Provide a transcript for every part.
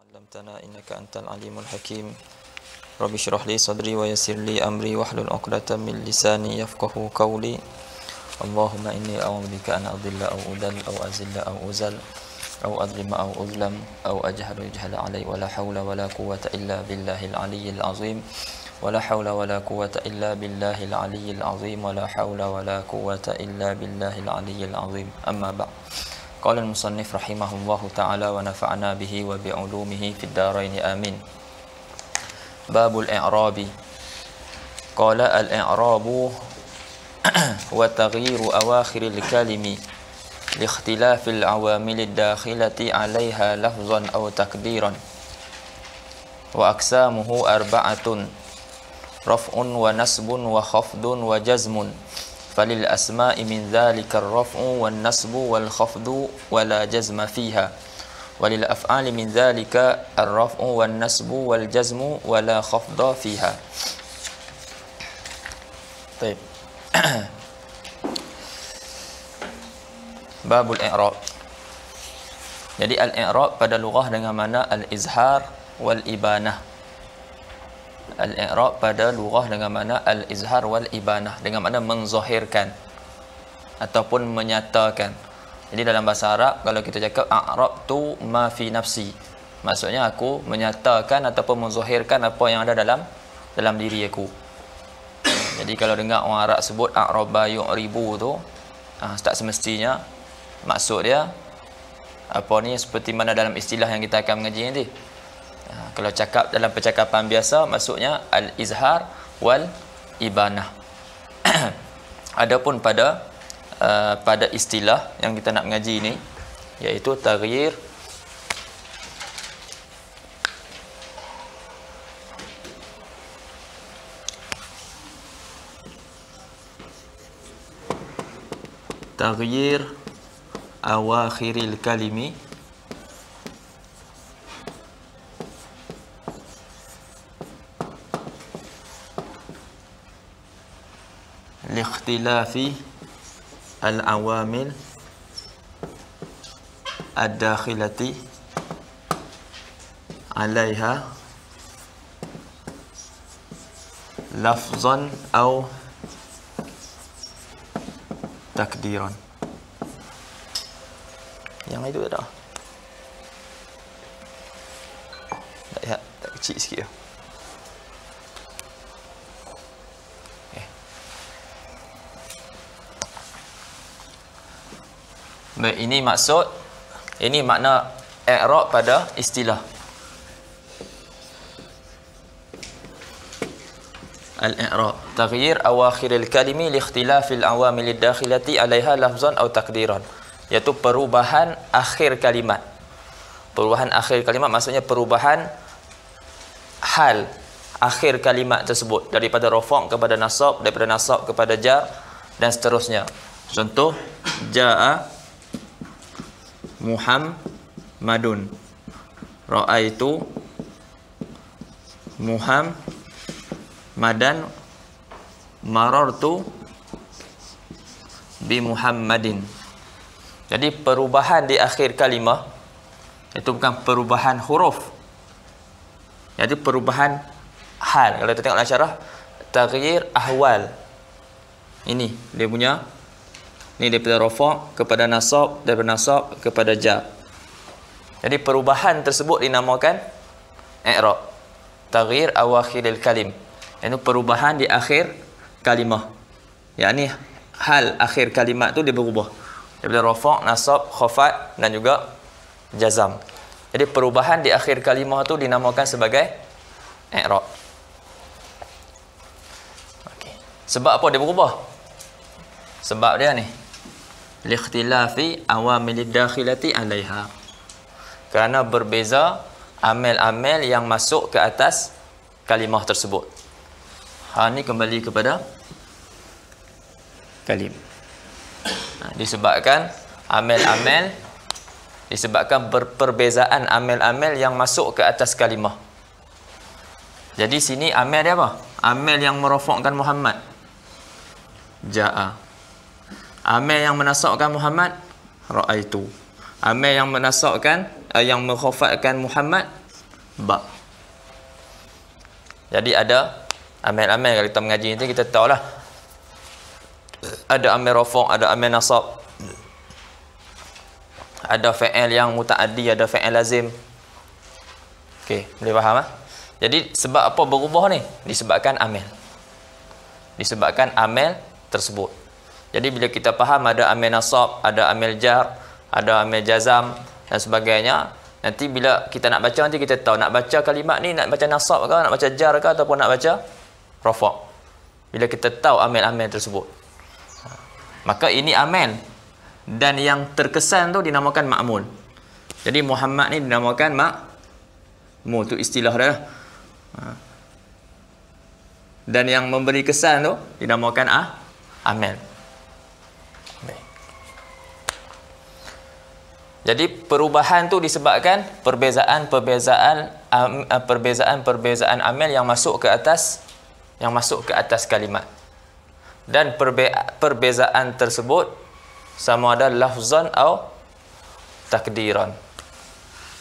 علمتنا إنك أنت العليم الحكيم رب اشرح لي صدري ويسر لي أمري واحلل عقدة من لساني يفقهوا قولي اللهم إني أعوذ بك أن أضل أو أضل أو أزل أو أزل أو أظلم أو أظلم أو أجهل يجهل علي ولا حول ولا قوة إلا بالله العلي العظيم ولا حول ولا قوة إلا بالله العلي العظيم ولا حول ولا قوة إلا بالله العلي العظيم أما بعد قال المصنف رحمه الله تعالى ونفعنا به وبعلومه في الدارين آمين باب الإعراب قال الإعراب وتغيير أواخر الكلم لاختلاف العوامل الداخلة عليها لفظا أو تقديرا وأقسامه أربعة رفع ونسب وخفض وجزم فللأسماء من ذلك الرفع والنسب والخفض ولا جزم فيها وللأفعال من ذلك الرفع والنسب والجزم ولا خفض فيها. طيب. Babul i'rab. Jadi al-i'rab pada lughah dengan makna al-izhar wal ibanah. Al-i'rab pada lughah dengan makna al-izhar wal ibanah, dengan makna menzahirkan ataupun menyatakan. Jadi dalam bahasa Arab kalau kita cakap a'rabtu ma fi nafsi, maksudnya aku menyatakan ataupun menzahirkan apa yang ada dalam diri aku. Jadi kalau dengar orang Arab sebut a'raba yu'ribu tu, tak semestinya maksud dia apa ni seperti mana dalam istilah yang kita akan mengaji nanti. Kalau cakap dalam percakapan biasa maksudnya al-izhar wal ibanah. Adapun pada istilah yang kita nak mengaji ni iaitu taghyir awakhiril kalimi liikhtilafi al-awamil ad-dakhilati 'alaiha lafzan aw takdiran. Yang itu dah. Tak lihat, tak kecil sikit dah. Baik, ini maksud, ini makna i'rab pada istilah. Al-i'rab taghyir awakhiril kalimi li ikhtilafil awamil ad-dakhilati 'alaiha lafzan aw taqdiran, iaitu perubahan akhir kalimat. Perubahan akhir kalimat maksudnya perubahan hal akhir kalimat tersebut daripada rafa' kepada nasab, daripada nasab kepada jar dan seterusnya. Contoh jaa Muhammadun, ra'aitu Muhammadan, marartu bi Muhammadin. Jadi perubahan di akhir kalimah itu bukan perubahan huruf, iaitu perubahan hal. Kalau kita tengok dalam syarah taghyir ahwal, ini dia punya. Ini daripada rafa' kepada nasab, daripada nasab kepada jar. Jadi perubahan tersebut dinamakan i'rab. Taghyir awakhiril kalim. Itu perubahan di akhir kalimah. Yakni hal akhir kalimat tu dia berubah. Daripada rafa', nasab, khafat dan juga jazam. Jadi perubahan di akhir kalimah tu dinamakan sebagai i'rab. Okey. Sebab apa dia berubah? Sebab dia ni liikhtilafi awamilid dakhilati 'alaiha, kerana berbeza amil-amil yang masuk ke atas kalimah tersebut. Ni kembali kepada kalim. Disebabkan amil-amil, disebabkan perbezaan amil-amil yang masuk ke atas kalimah. Jadi sini amil dia apa? Amil yang merafa'kan Muhammad, jaa. Amil yang menasabkan Muhammad, ra'aitu. Amil yang menasabkan yang mengkhafatkan Muhammad, ba. Jadi ada amil-amil, kalau kita mengaji nanti kita tahulah ada amil rafa', ada amil nasab, ada fi'il yang mutaaddi, ada fi'il lazim. Okey, boleh faham ah? Jadi sebab apa berubah ni? Disebabkan amil. Disebabkan amil tersebut. Jadi bila kita faham ada amil nasab, ada amil jar, ada amil jazam dan sebagainya, nanti bila kita nak baca nanti kita tahu nak baca kalimat ni nak baca nasab ke, nak baca jar ke ataupun nak baca rafa'. Bila kita tahu amil-amil tersebut, maka ini amil dan yang terkesan tu dinamakan ma'mul. Jadi Muhammad ni dinamakan ma'mul, tu istilah dia. Dan yang memberi kesan tu dinamakan amil. Jadi perubahan tu disebabkan perbezaan amil yang masuk ke atas kalimat. Dan perbezaan tersebut sama ada lafzan atau takdiran.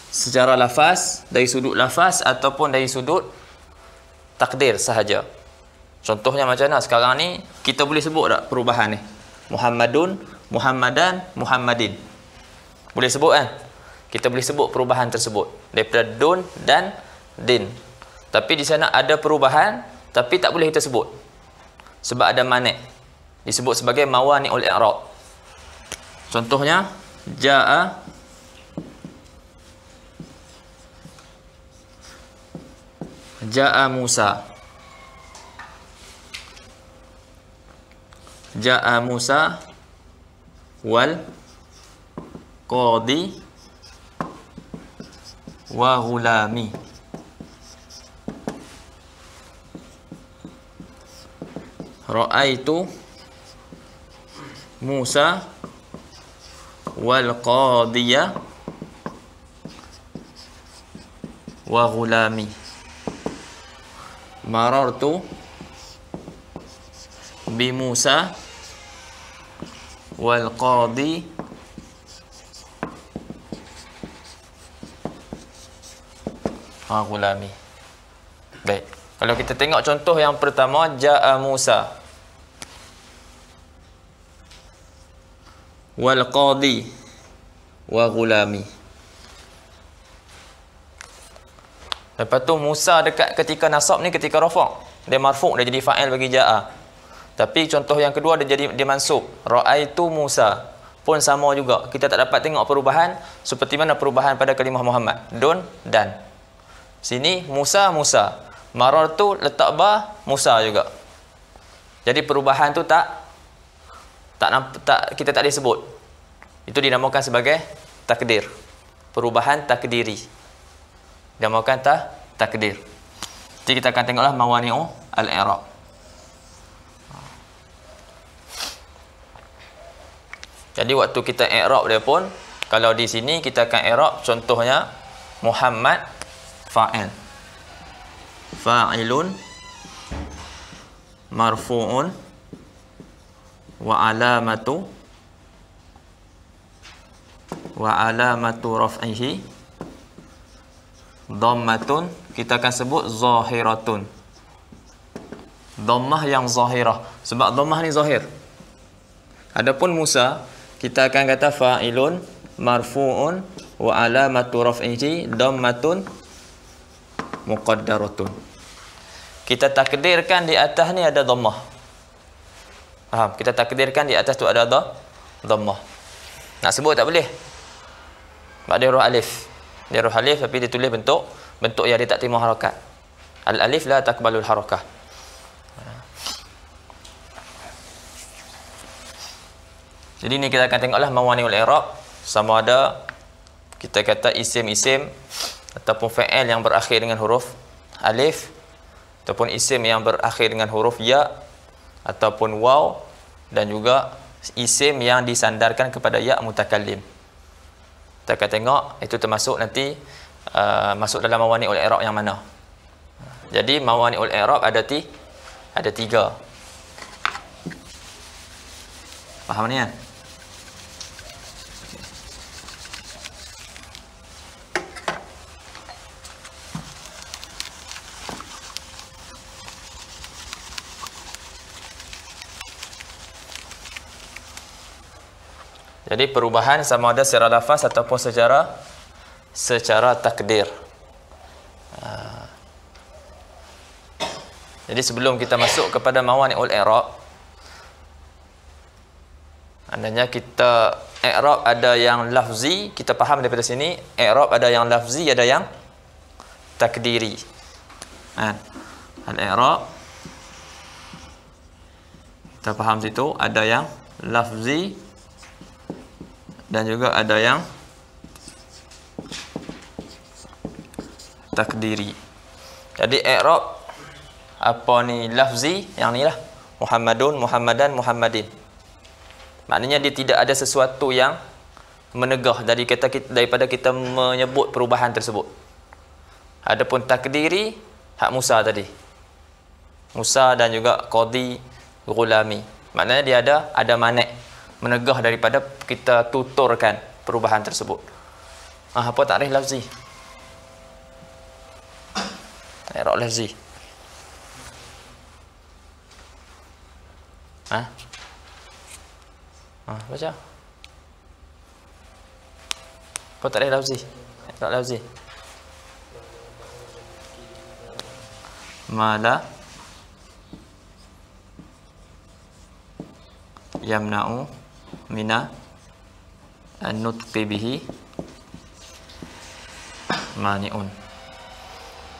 Secara lafaz, dari sudut lafaz ataupun dari sudut takdir sahaja. Contohnya macam mana sekarang ni kita boleh sebut tak perubahan ni? Muhammadun, Muhammadan, Muhammadin. Boleh sebut kan? Kita boleh sebut perubahan tersebut daripada dun dan din. Tapi di sana ada perubahan tapi tak boleh kita sebut. Sebab ada mani'. Disebut sebagai mawani'ul i'rab. Contohnya jaa Musa. Jaa Musa wal qadi wa ghulami. Ra'aitu Musa wal qadiya wa ghulami. Marartu bi Musa wal qadi wa ghulami. Baik. Kalau kita tengok contoh yang pertama, jaa Musa wal qadi wa ghulami. Lepas tu Musa dekat ketika nasab ni ketika rafa', dia marfu', dia jadi fa'il bagi jaa. Tapi contoh yang kedua dia mansub. Ra'aitu Musa pun sama juga. Kita tak dapat tengok perubahan seperti mana perubahan pada kalimah Muhammad. Dun dan. Sini Musa Musa. Marartu letak ba Musa juga. Jadi perubahan tu kita tak disebut. Itu dinamakan sebagai takdir. Perubahan takdiri. Dinamakan takdir. Jadi kita akan tengoklah mawani'u al-i'rab. Jadi waktu kita i'rab dia pun, kalau di sini kita akan i'rab contohnya Muhammad fa'il. Fa'ilun marfu'un wa alamatu raf'ihi dhammatun. Kita akan sebut zahiratun. Dhammah yang zahirah. Sebab dhammah ni zahir. Adapun Musa, kita akan kata fa'ilun marfu'un wa alamatu raf'ihi dhammatun muqaddaratun. Kita takdirkan di atas ni ada dhammah. Faham? Kita takdirkan di atas tu ada dhammah. Nak sebut tak boleh. Sebab dia huruf alif. Dia huruf alif tapi dia tulis bentuk yang dia tak terima harakat. Al-alif la taqbalul harakah. Jadi ni kita akan tengoklah mawani'ul i'rab, sama ada kita kata isim-isim ataupun fa'il yang berakhir dengan huruf alif ataupun isim yang berakhir dengan huruf ya ataupun waw, dan juga isim yang disandarkan kepada ya mutakallim. Kita akan tengok itu termasuk nanti masuk dalam mawani'ul i'rab yang mana. Jadi mawani'ul i'rab ada tiga. Faham ni kan? Jadi perubahan sama ada secara lafaz ataupun secara takdir. Jadi sebelum kita masuk kepada mawani'ul i'rab, andainya kita i'rab ada yang lafzi, kita faham daripada sini, i'rab ada yang lafzi, ada yang takdiri. Al-i'rab kita faham situ ada yang lafzi dan juga ada yang takdiri. Jadi i'rab apa ni lafzi, yang ni lah Muhammadun, Muhammadan, Muhammadin. Maknanya dia tidak ada sesuatu yang menegah daripada kita menyebut perubahan tersebut. Adapun takdiri hak Musa tadi, Musa dan juga Qadi Ghulami, maknanya dia ada manik menegah daripada kita tuturkan perubahan tersebut. Apa takrif lafzi? I'rab lafzi. Baca. Apa takrif lafzi? I'rab lafzi. Mala yamna'u mina an-nutqi bihi mani'un.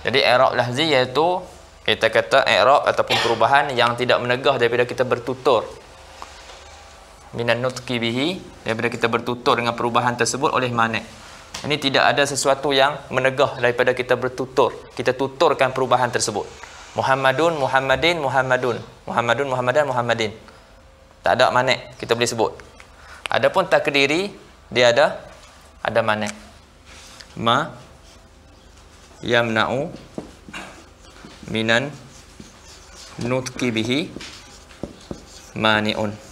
Jadi i'rab lafzi iaitu kita kata i'rab ataupun perubahan yang tidak menegah daripada kita bertutur. Minan nutqi bihi, daripada kita bertutur dengan perubahan tersebut oleh mani'. Ini tidak ada sesuatu yang menegah daripada kita bertutur. Kita tuturkan perubahan tersebut. Muhammadun, Muhammadin, Muhammadun. Muhammadun, Muhammadan, Muhammadin. Tak ada mani', kita boleh sebut. Adapun takdiri, dia ada mani'. Ma yamna'u minan nutqi bihi mani'un.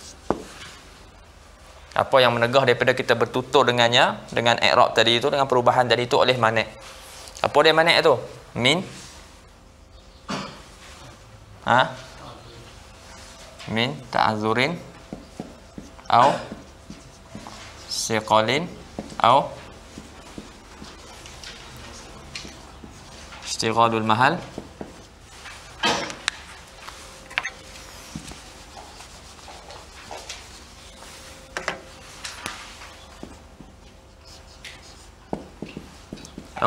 Apa yang menegah daripada kita bertutur dengannya, dengan i'rab tadi itu, dengan perubahan tadi itu oleh mani'. Apa dia mani' itu? Min min ta'azurin au siqalin au istighadul mahal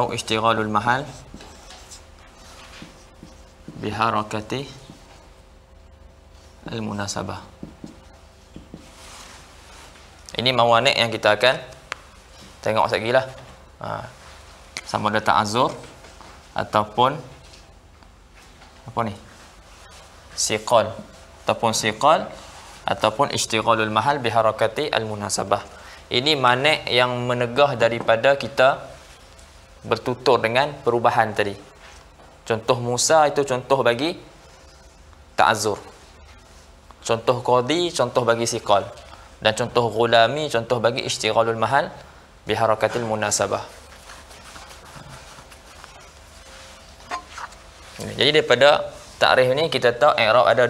atau istighalul mahal biharakati al-munasabah. Ini mawani' yang kita akan tengok sekali lah. Sama ada ta'azur ataupun apa ni? Siqal ataupun istighalul mahal biharakati al-munasabah. Ini mani' yang menegah daripada kita bertutur dengan perubahan tadi. Contoh Musa itu contoh bagi ta'azur. Contoh Qadi, contoh bagi siqal. Dan contoh Ghulami, contoh bagi istighalul mahal biharakatil munasabah. Jadi daripada takrif ni kita tahu i'rab ada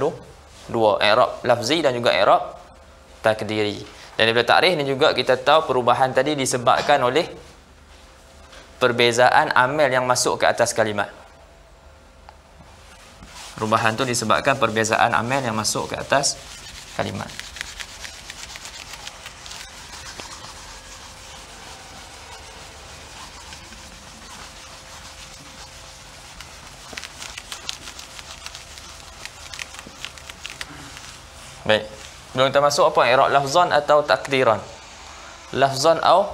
dua, i'rab lafzi dan juga i'rab takdiri. Dan daripada takrif ni juga kita tahu perubahan tadi disebabkan oleh perbezaan amil yang masuk ke atas kalimat. Perubahan tu disebabkan perbezaan amil yang masuk ke atas kalimat. Baik. Belum kita masuk apa? I'rab lafzan atau takdiran? Lafzan atau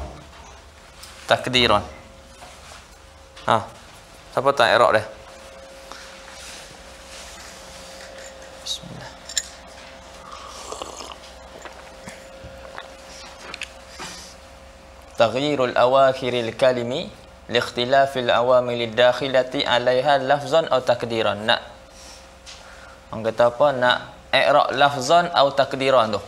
takdiran? Siapa tak i'rab dia? Bismillah. Taghyirul awakhiril kalimi li ikhtilafil awamil dakhilati 'alaiha lafzan atau takdiran. Nak orang kata apa? Nak i'rab lafzan atau takdiran tu?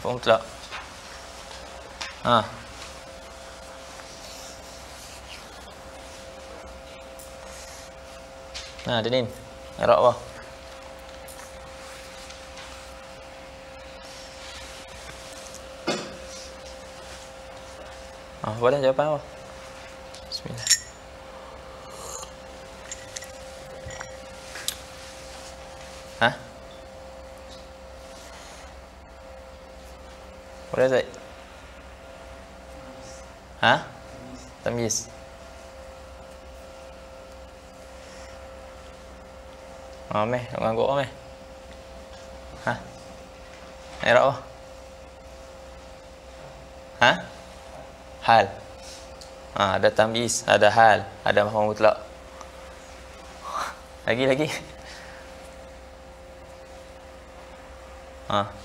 Faham tak? Denin, i'rab apa? Boleh jawapan apa? Bismillah. Boleh tak? Tamyiz. Meh, nak ngangguk meh. I'rab apa? Hal. Ada tamyiz, ada hal, ada maf'ul mutlaq. Lagi.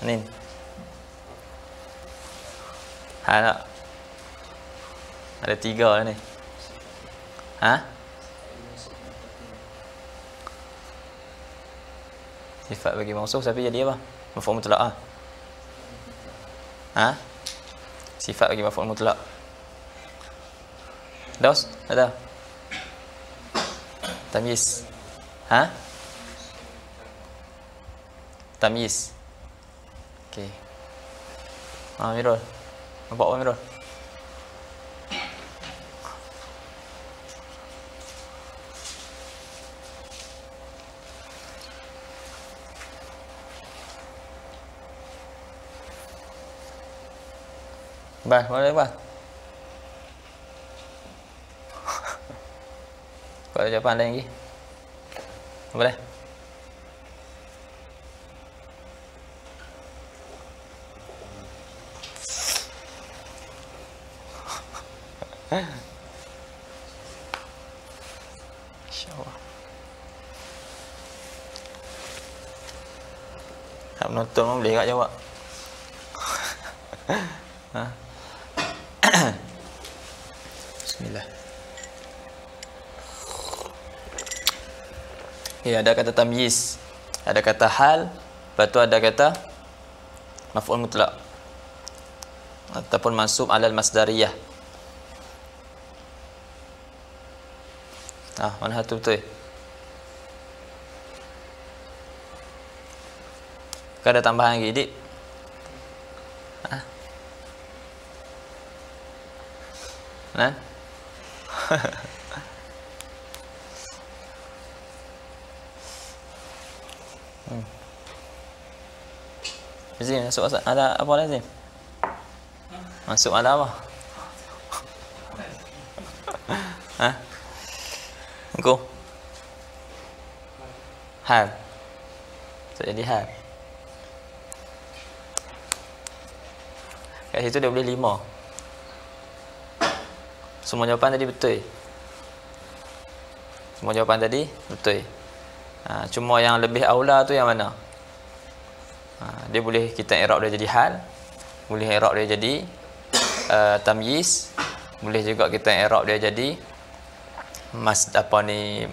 Ni. Hal tak? Ada 3 lah ni. Sifat bagi mausuf tapi jadi apa? Maf'ul mutlaq. Sifat bagi maf'ul mutlaq. Dos? Ada? Tamyiz. Tamyiz. Okey. Mirul. Nampak apa Mirul? Boleh Kau ada jawapan lain lagi? Boleh? InsyaAllah. Tak menonton pun boleh tak jawab? Bismillah. Ada kata tamyiz, ada kata hal, lepas tu ada kata maf'ul mutlaq ataupun mansub alal masdariyah. Mana satu betul? Kau ada tambahan lagi, Dik? Zim, masuk ada apa lagi? Masuk ada apa? Engkau? Hal. Jadi hal. Kat situ dia boleh 5. Semua jawapan tadi betul. Cuma yang lebih aula tu yang mana? Dia boleh kita i'rab dia jadi hal, boleh i'rab dia jadi tamyiz, boleh juga kita i'rab dia jadi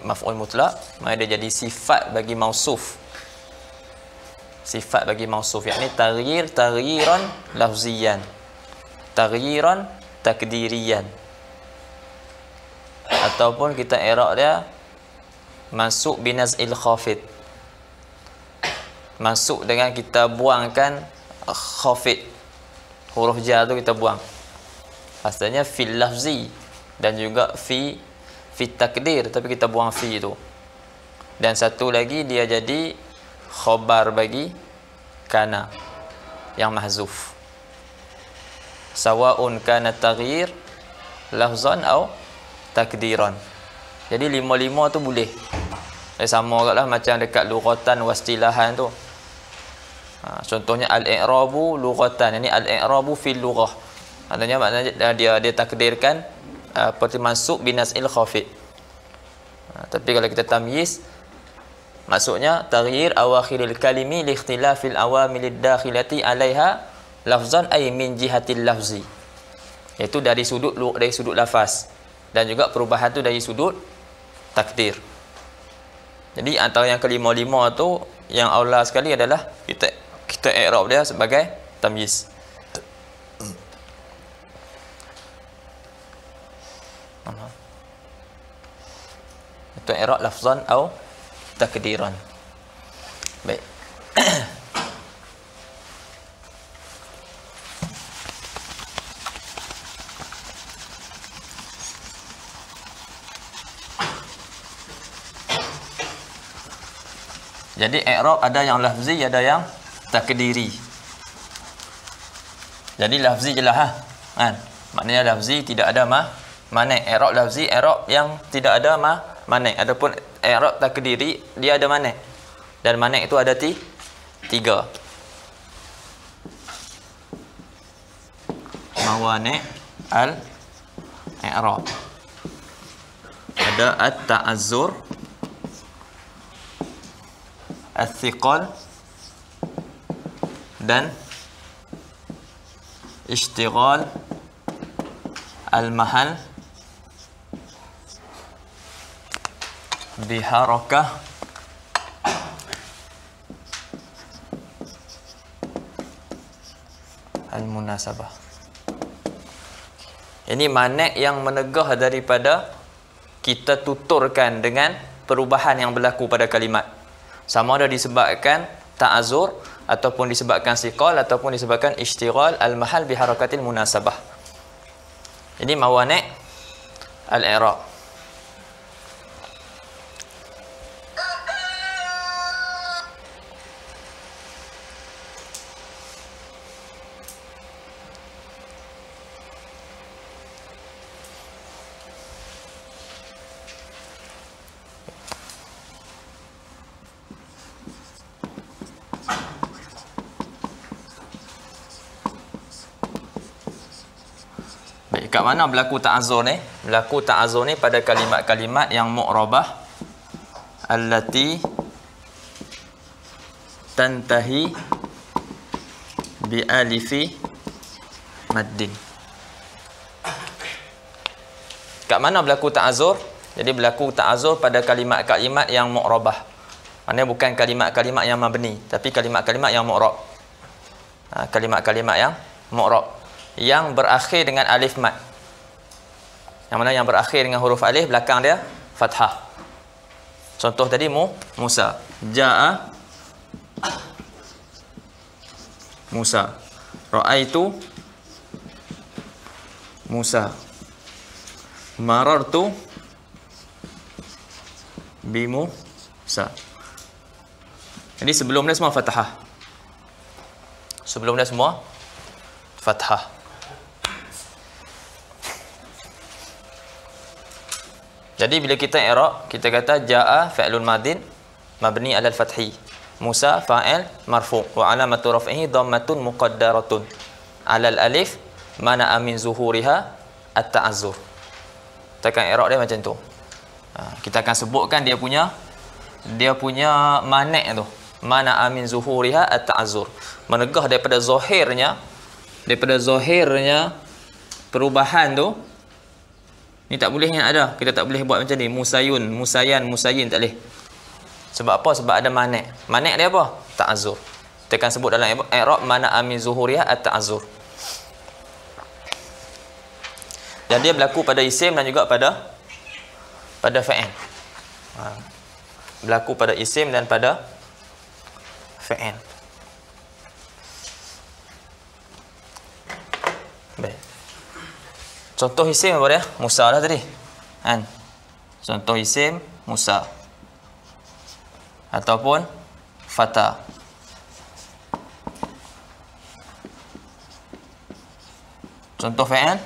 maf'ul mutlaq, maka dia jadi sifat bagi mausuf. Sifat bagi mausuf, yakni taghyiran lafziyan, taghyiran takdiriyan, ataupun kita i'rab dia masuk binaz'il khafid, masuk dengan kita buangkan khafid, huruf jar tu kita buang. Pastinya fil lafzi dan juga fi takdir, tapi kita buang fi tu. Dan satu lagi dia jadi khabar bagi kana yang mahzuf, sawaun kana taghyir lafzan au takdiran. Jadi 5-5 tu boleh. Sama juga lah macam dekat lughatan wastilahan tu. Contohnya al-i'rabu lughatan, ini al-i'rabu fil lughah. Maknanya dia takdirkan seperti masuk binaz'il khafid. Tapi kalau kita tamyiz, maksudnya taghyir awakhiril kalimi li ikhtilafil awamilid dakhilati 'alaiha lafzan ay min jihatil lafzi. Iaitu dari sudut lafaz, dan juga perubahan tu dari sudut takdir. Jadi antara yang kelima-lima tu yang aula sekali adalah kita i'rab dia sebagai tamyiz. Itu i'rab lafzan atau takdiran. Baik. Jadi i'rab ada yang lafzi, ada yang takdiri. Jadi lafzi je lah kan. Maknanya lafzi tidak ada manik. I'rab lafzi, i'rab yang tidak ada manik. Adapun i'rab takdiri dia ada manik. Dan manik itu ada 3. Mawani' al-i'rab. Ada at-ta'azzur, al-thiqal, dan ishtighal al-mahal biharakah al-munasabah. Ini manik yang menegah daripada kita tuturkan dengan perubahan yang berlaku pada kalimat. Sama ada disebabkan ta'azur, ataupun disebabkan siqal, ataupun disebabkan ishtighal al-mahal biharakatil munasabah. Ini mawani' al-i'rab. Kat mana berlaku ta'azur ni? Berlaku ta'azur ni pada kalimat-kalimat yang mu'rabah allati tantahi bi alifi maddin. Kat mana berlaku ta'azur? Jadi berlaku ta'azur pada kalimat-kalimat yang mu'rabah. Maksudnya bukan kalimat-kalimat yang mabni, tapi kalimat-kalimat yang mu'rab. Kalimat-kalimat yang mu'rab yang berakhir dengan alif mad. Yang mana yang berakhir dengan huruf alif, belakang dia fathah. Contoh tadi Musa. Ja'a Musa. Ra'aitu Musa. Marartu bi Musa. Jadi sebelum dia semua fathah. Sebelum dia semua fathah. Jadi bila kita i'rab, kita kata jaa fi'lun madin mabni 'ala al-fathi. Musa fa'il marfu' wa 'alamatu raf'ihi dhammatun muqaddaratun 'ala al-alif mana'a min zuhuriha at-ta'azzur. Kita akan i'rab dia macam tu. Kita akan sebutkan dia punya manik tu. Mana'a min zuhuriha at-ta'azzur. Menegah daripada zahirnya perubahan tu. Ni tak boleh yang ada. Kita tak boleh buat macam ni. Musayun, musayan, musayin tak boleh. Sebab apa? Sebab ada manik. Manik dia apa? Ta'azur. Kita akan sebut dalam i'rab mana min zuhuriha at-ta'azur. Dan dia berlaku pada isim dan juga pada fa'il. Berlaku pada isim dan pada fa'il. Baik. Contoh isim apa dia? Musa lah tadi. Kan? Contoh isim Musa. Ataupun Fata. Contoh fa'il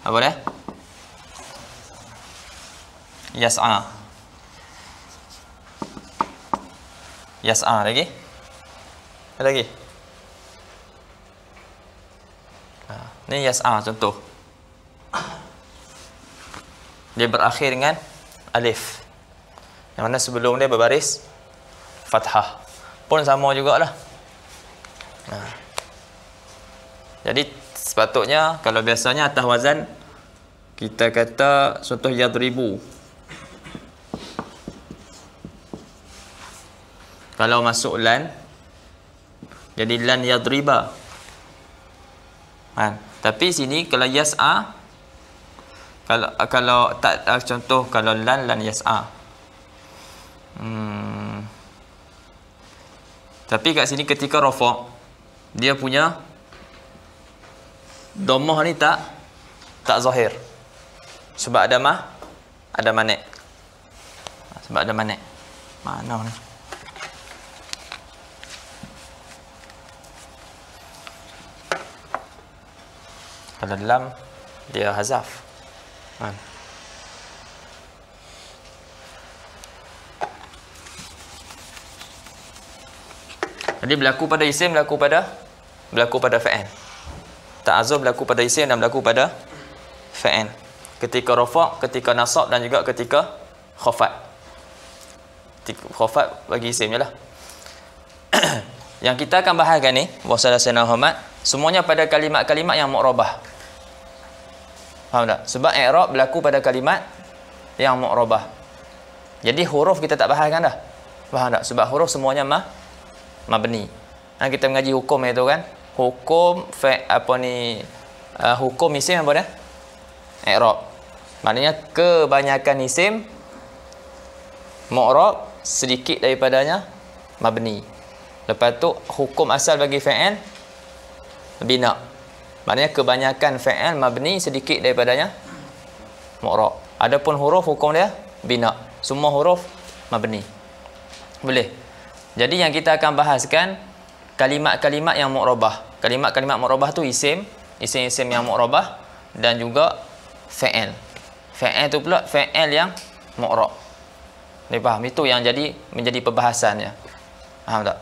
apa dia? Yas'a. Yas'a lagi? Ada lagi? Ni yas'a contoh. Dia berakhir dengan alif. Yang mana sebelum dia berbaris fathah. Pun sama jugalah. Jadi sepatutnya kalau biasanya atas wazan kita kata contoh yadribu. Kalau masuk lan jadi lan yadriba. Tapi sini kalau yas'a, kalau tak contoh kalau lan yas'a. Tapi kat sini ketika rafa' dia punya dhammah ni tak zahir. Sebab ada manik. Sebab ada manik. Mana ni? Kalau lam dia hazaf. Jadi berlaku pada isim, berlaku pada fa'il. Ta'azzur berlaku pada isim dan berlaku pada fa'il. Ketika rafa', ketika nasab dan juga ketika khafat. Khafat bagi isim je lah. Yang kita akan bahaskan ni, wassalamu Muhammad, semuanya pada kalimat-kalimat yang mu'rabah. Faham tak? Sebab i'rab berlaku pada kalimat yang mu'rabah. Jadi huruf kita tak bahaskan dah. Faham tak? Sebab huruf semuanya mabni. Kita mengaji hukum itu kan. Hukum hukum isim apa dah? I'rab. Maknanya kebanyakan isim mu'rab, sedikit daripadanya mabni. Lepas tu hukum asal bagi fa'il bina. Maknanya kebanyakan fa'il mabni, sedikit daripadanya mu'rab. Adapun huruf hukum dia bina. Semua huruf mabni. Boleh. Jadi yang kita akan bahaskan kalimat-kalimat yang mu'rabah. Kalimat-kalimat mu'rabah tu isim yang mu'rabah dan juga fa'il. Fa'il tu pula fa'il yang mu'rab. Ni faham? Itu yang menjadi perbahasannya. Faham tak?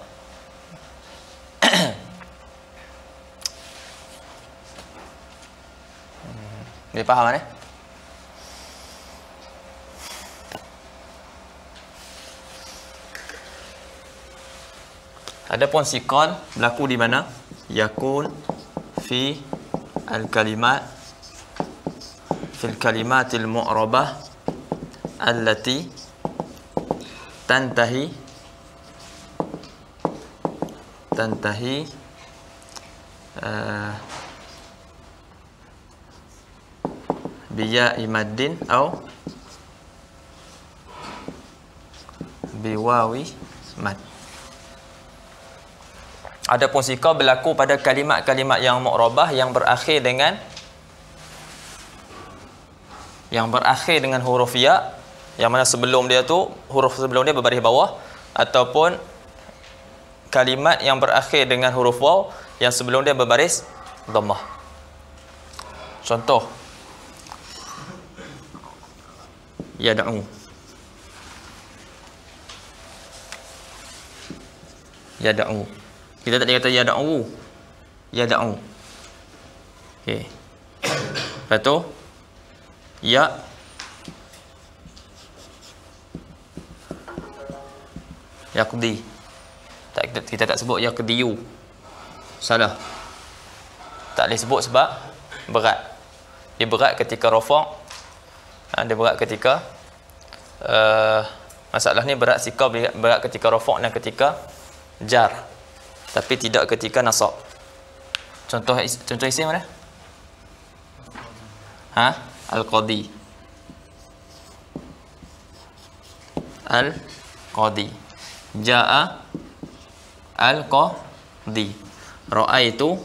Dia faham ni? Adapun siqal berlaku di mana? Yakun fi al-kalimat fil kalimatil mu'rabah allati tantahi biya imaddin atau biwawi mad. Adapun siqal berlaku pada kalimat-kalimat yang mu'rabah yang berakhir dengan huruf ya, yang mana sebelum dia tu huruf sebelum dia berbaris bawah, ataupun kalimat yang berakhir dengan huruf waw yang sebelum dia berbaris dhammah. Contoh yad'u. Kita tak kata yad'u. Okey. Lepas tu ya yaqdi. Kita tak sebut yaqdiyu. Salah. Tak boleh sebut sebab berat. Dia berat ketika rafa'. Dia berat ketika masalah ni berat siqal, berat ketika rafa' dan ketika jar, tapi tidak ketika nasab. Contoh isim mana? Al-qadi. Ja'a al-qadi. Ra'aitu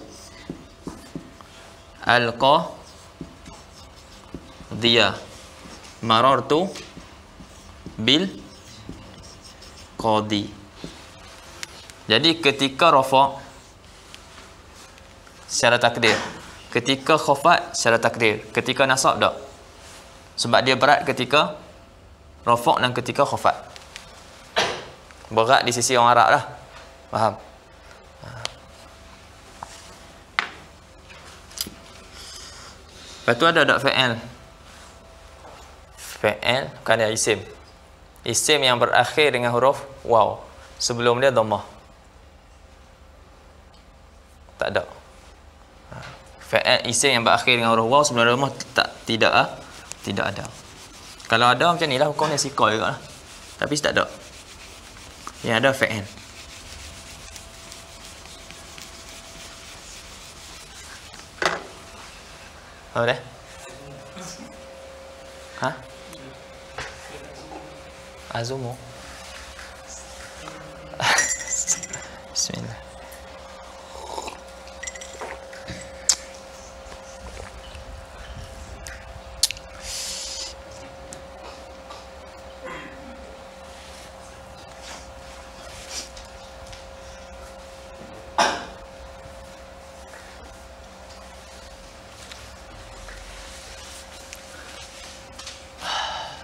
al-qadiyah. Marartu bil qadi. Jadi ketika rafa' secara takdir, ketika khafat secara takdir, ketika nasab tak. Sebab dia berat ketika rafa' dan ketika khafat. Berat di sisi orang Arab lah. Faham? Lepas tu ada fa'il. Fa'il kan dia isim. Isim yang berakhir dengan huruf waw. Sebelum dia dhammah. Tak ada. Fa'il isim yang berakhir dengan huruf waw sebelum dia dhammah tidak ada. Kalau ada macam nilah hukumnya siqal juga lah. Tapi tak ada. Yang ada fa'il. Apa dah? Azumu. Bismillah.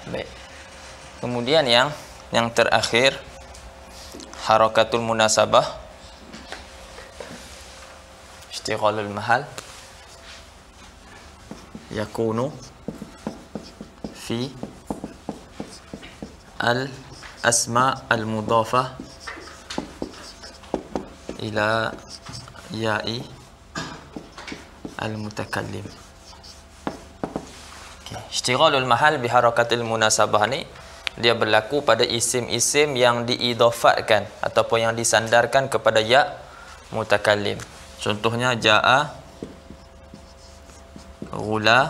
Baik. Kemudian yang terakhir harakatul munasabah, ishtighalul mahal yakunu fi al asma al mudhafah ila ya'i al mutakallim. Ishtighalul mahal biharakatil munasabah ni dia berlaku pada isim-isim yang diidhafatkan ataupun yang disandarkan kepada ya mutakallim. Contohnya jaa ghulami,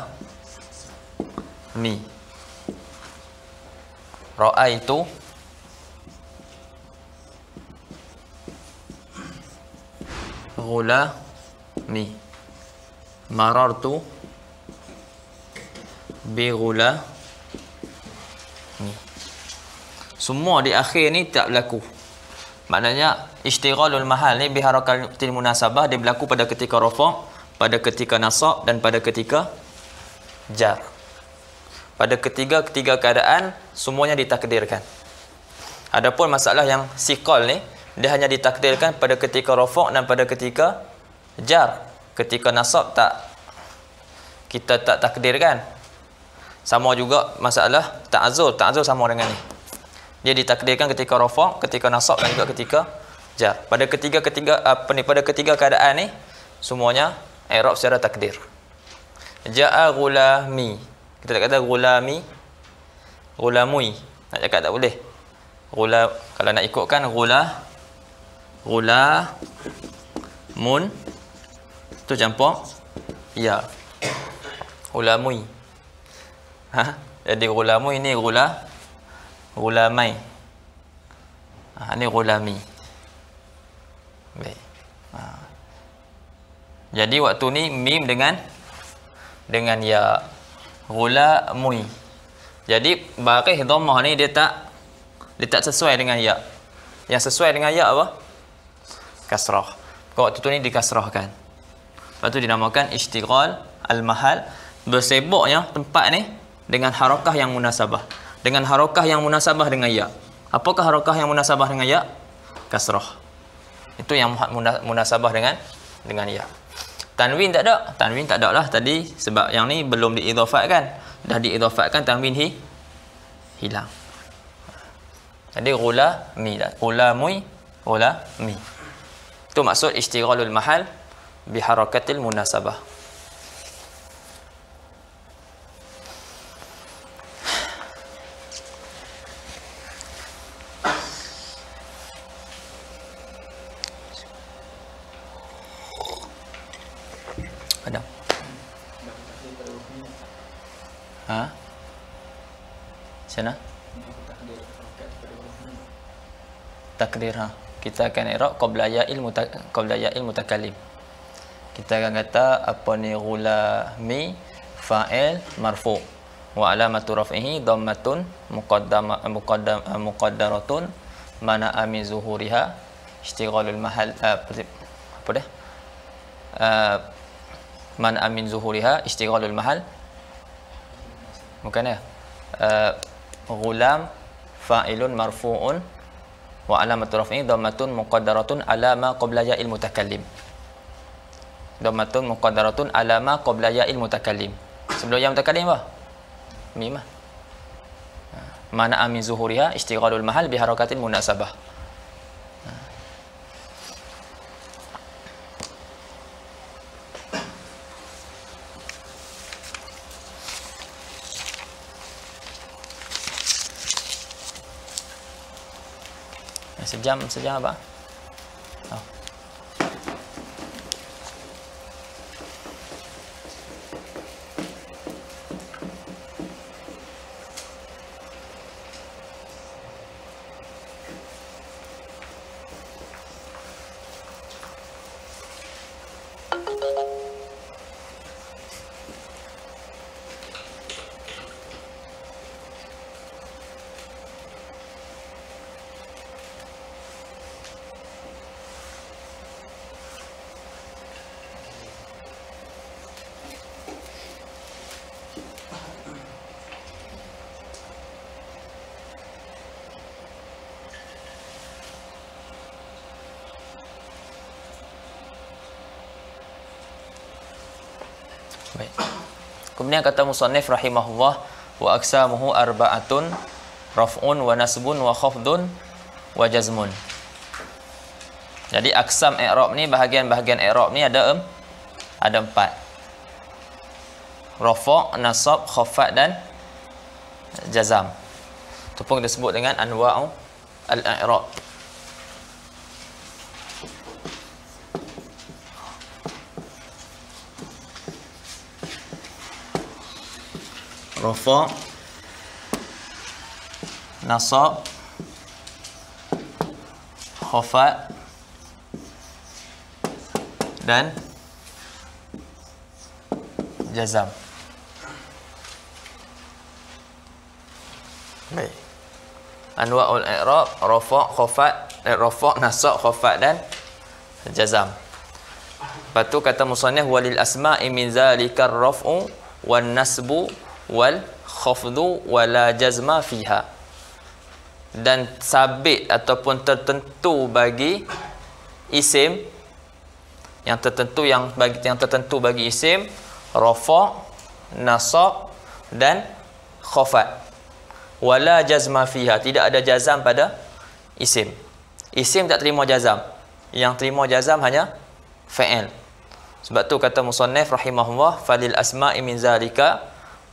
ra'aitu ghulami, marartu bi ghulami. Semua di akhir ni tak berlaku. Maknanya ishtighalul mahal ni biharakatil munasabah dia berlaku pada ketika rafa', pada ketika nasab dan pada ketika jar. Pada ketiga keadaan semuanya ditakdirkan. Adapun masalah yang siqal ni dia hanya ditakdirkan pada ketika rafa' dan pada ketika jar. Ketika nasab kita tak takdirkan. Sama juga masalah ta'azur sama dengan ni. Dia ditakdirkan ketika rafa', ketika nasab dan juga ketika jar. Pada pada ketiga keadaan ni semuanya i'rab secara takdir. Jaa ghulami. Kita tak kata ghulami, ghulamui. Nak cakap tak boleh. Kalau nak ikutkan ghulamun tu campur ya. Ghulamui. Jadi ghulamui ni ghulamai. Ini ghulami. Baik. Jadi waktu ni mim dengan ya. Ghulamui. Jadi baris dhammah ni dia tak sesuai dengan ya. Yang sesuai dengan ya apa? Kasrah. Waktu tu ni dikasrahkan. Lepas tu dinamakan ishtighal al-mahal. Berseboknya tempat ni dengan harakah yang munasabah. Dengan harakah yang munasabah dengan ya. Apakah harakah yang munasabah dengan ya? Kasrah. Itu yang munasabah dengan ya. Tanwin tak ada. Tanwin tak ada lah tadi sebab yang ni belum diidhafatkan. Dah diidhafatkan tanwin hilang. Jadi ghulami dah. Ghulamui, ghulami. Itu maksud ishtighalul mahal biharakatil munasabah. Ada. Sana? Takdir Kita akan i'rab qabla ya'il mutakallim. Kita akan kata apa ni ghulami fa'il marfu' wa alamatu raf'ihi dhammatun muqaddaratun mana'a min zuhuriha ishtighalul mahal apa dah? Mana'a min zuhuriha ishtighalul mahal. Bukan ya? Ghulam fa'ilun marfu'un wa alamatu raf'ihi dhammatun muqaddaratun ala ma qabla ya'il mutakallim. Dhammatun muqaddaratun ala ma qabla ya'il mutakallim. Sebelum ya mutakallim apa? Mim. Mana min zuhuriha ishtighalul mahal bi harakatil munasabah. Sejam apa? Oh. Baik. Kemudian kata musannif rahimahullah, wa aqsamuhu arba'atun, raf'un wa nasbun wa khafdun wa jazmun. Jadi aqsam i'rab ni, bahagian-bahagian i'rab ni ada 4. Rafa', nasab, khafad dan jazam. Itu pun disebut dengan anwa'u al-i'rab. Rafa', nasab, khafad dan jazam. Baik. Anwa'ul i'rab, rafa', khafad, rafa', nasab, khafad dan jazam. Lepas tu kata musannif, walil asma'i min zalika ar-raf'u wan nasbu wal khafdu wala jazma fiha. Dan sabit ataupun tertentu bagi isim, yang tertentu bagi isim, rafa', nasab dan khafad. Wala jazma fiha, tidak ada jazam pada isim. Isim tak terima jazam. Yang terima jazam hanya fa'il. Sebab tu kata musannif rahimahullah, falil asma'i min zalika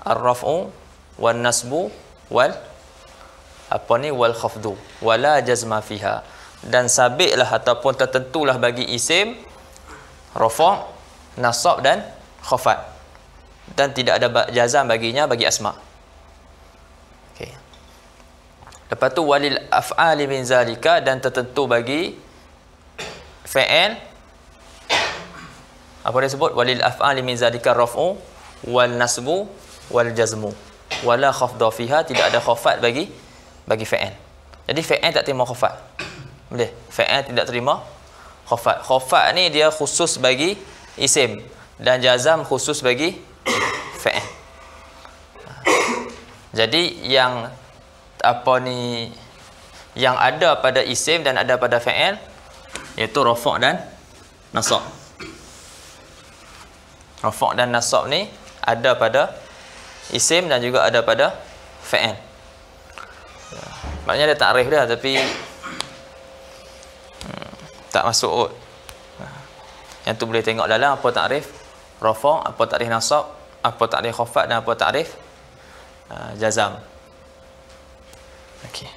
ar-raf'u wan nasbu wal wal khafdu wala jazma fiha. Dan sabitlah ataupun tertentulah bagi isim, rafa', nasab dan khafad, dan tidak ada jazam baginya bagi asma'. Okey. Lepas tu walil af'ali min zalika, dan tertentu bagi fa'il. Apa dia sebut? Walil af'ali min zalika raf'u wal nasbu wal jazmu wala khafdha fiha, tidak ada khafat bagi fa'il. Jadi fa'il tak terima khafat. Boleh? Fa'il tidak terima khafat. Khafat ni dia khusus bagi isim dan jazam khusus bagi fa'il. Jadi yang yang ada pada isim dan ada pada fa'il, iaitu rafa' dan nasab. Rafa' dan nasab ni ada pada isim dan juga ada pada fa'il. Maknanya ada takrif dia, tapi tak masuk. Yang tu boleh tengok dalam apa takrif rafa', apa takrif nasab, apa takrif khafad dan apa takrif jazam. Okey.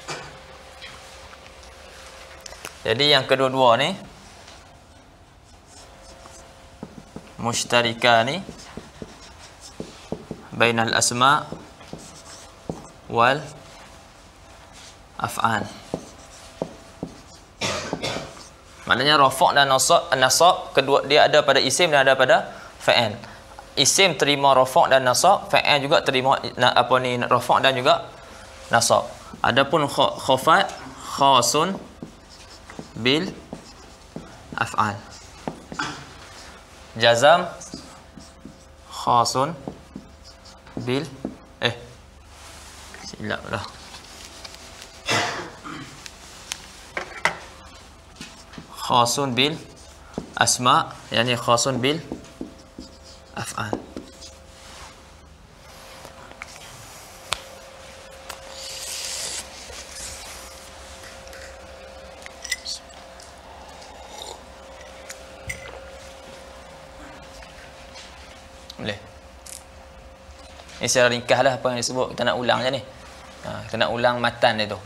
Jadi yang kedua-dua ni mushtarika ni bainal asma wal af'al. Maknanya rafa' dan nasab kedua dia ada pada isim dan ada pada fa'il. Isim terima rafa' dan nasab, fa'il juga terima rafa' dan juga nasab. Adapun khafad khasun bil af'al. Jazam khasun bil silap dah. Khasun bil asma, yani khasun bil af'al. Boleh. Ini secara ringkas lah apa yang disebut. Kita nak ulang je ni. Kita nak ulang matan dia tu.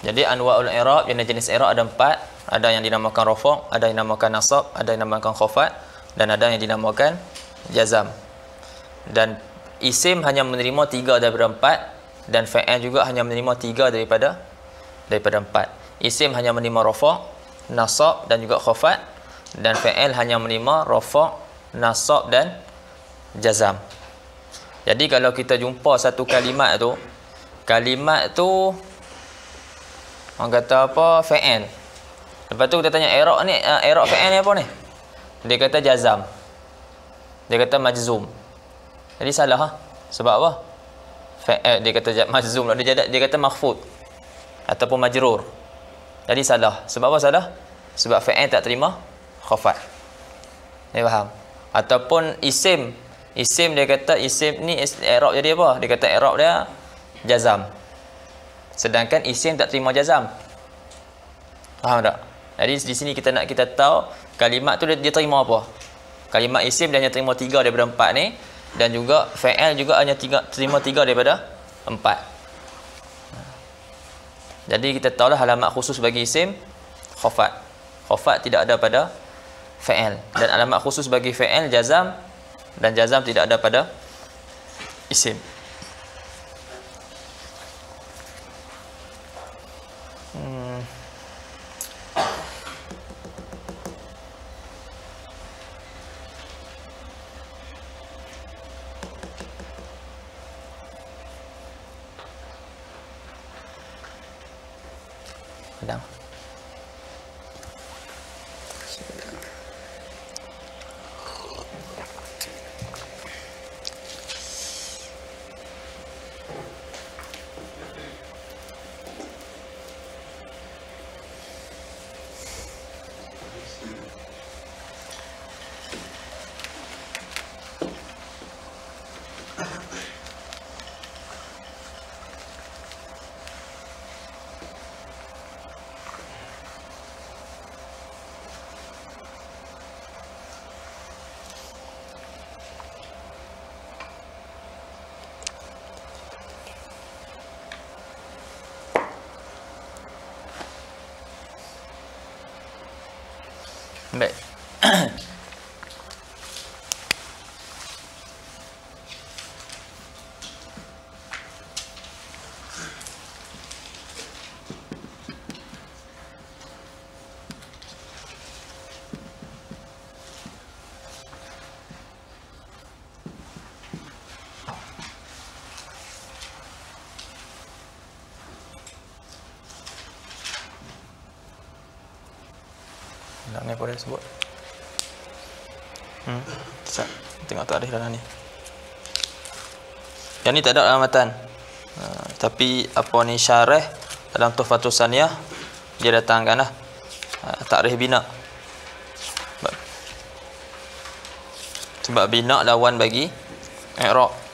Jadi anwa'ul i'rab, jenis i'rab ada 4. Ada yang dinamakan rafa', ada yang dinamakan nasab, ada yang dinamakan khafad, dan ada yang dinamakan jazam. Dan isim hanya menerima 3 daripada 4, dan fa'il juga hanya menerima 3 daripada 4. Isim hanya menerima rafa', nasab dan juga khafad, dan fa'il hanya menerima rafa', nasab dan jazam. Jadi kalau kita jumpa satu kalimat tu orang kata apa, fa'il. Lepas tu kita tanya i'rab ni, i'rab fa'il ni apa ni? Dia kata jazam. Dia kata majzum. Jadi salah ha? Sebab apa? Fa'il dia kata majzum, dia kata makhfud ataupun majrur. Jadi salah. Sebab apa salah? sebab fa'il tak terima khafat. Ni faham? Ataupun isim dia kata isim ni i'rab jadi apa? Dia kata i'rab dia jazam. Sedangkan isim tak terima jazam. Faham tak? Jadi di sini kita tahu kalimat tu dia terima apa? Kalimat isim dia hanya terima 3 daripada 4 ni, dan juga fa'il juga hanya terima 3 daripada 4. Jadi kita tahulah alamat khusus bagi isim khafat. Khafat tidak ada pada fa'il, dan alamat khusus bagi fa'il jazam, dan jazam tidak ada pada isim. Sedang. Baik. Ni apa dia sebut? Tengok tarikh dalam ni. Yang ni tak ada alamatan. Tapi apa ni syarah dalam Tuhfatus Saniyah dia datangkanlah tarikh bina. Sebab bina lawan bagi i'rab.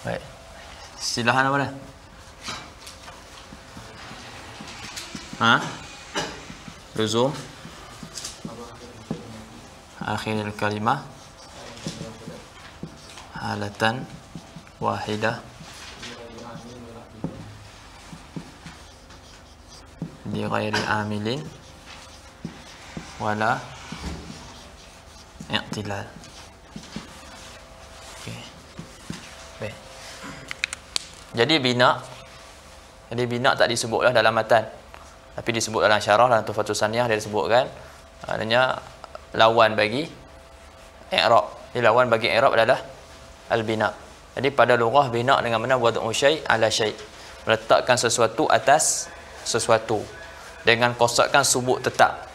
Baik. Istilahan apa dah? Luzum akhiril kalimah halatan wahidah bi ghairi amilin wala i'tilal. Okey. Baik. Jadi bina tak disebutlah dalam matan, tapi disebut dalam syarah dalam Tuhfatus Saniyah dia disebutkan maknanya lawan bagi i'rab. Lawan bagi i'rab adalah al-bina. Jadi pada lughah bina dengan mana wad'u syai' ala syai', meletakkan sesuatu atas sesuatu dengan kosakkan subut tetap.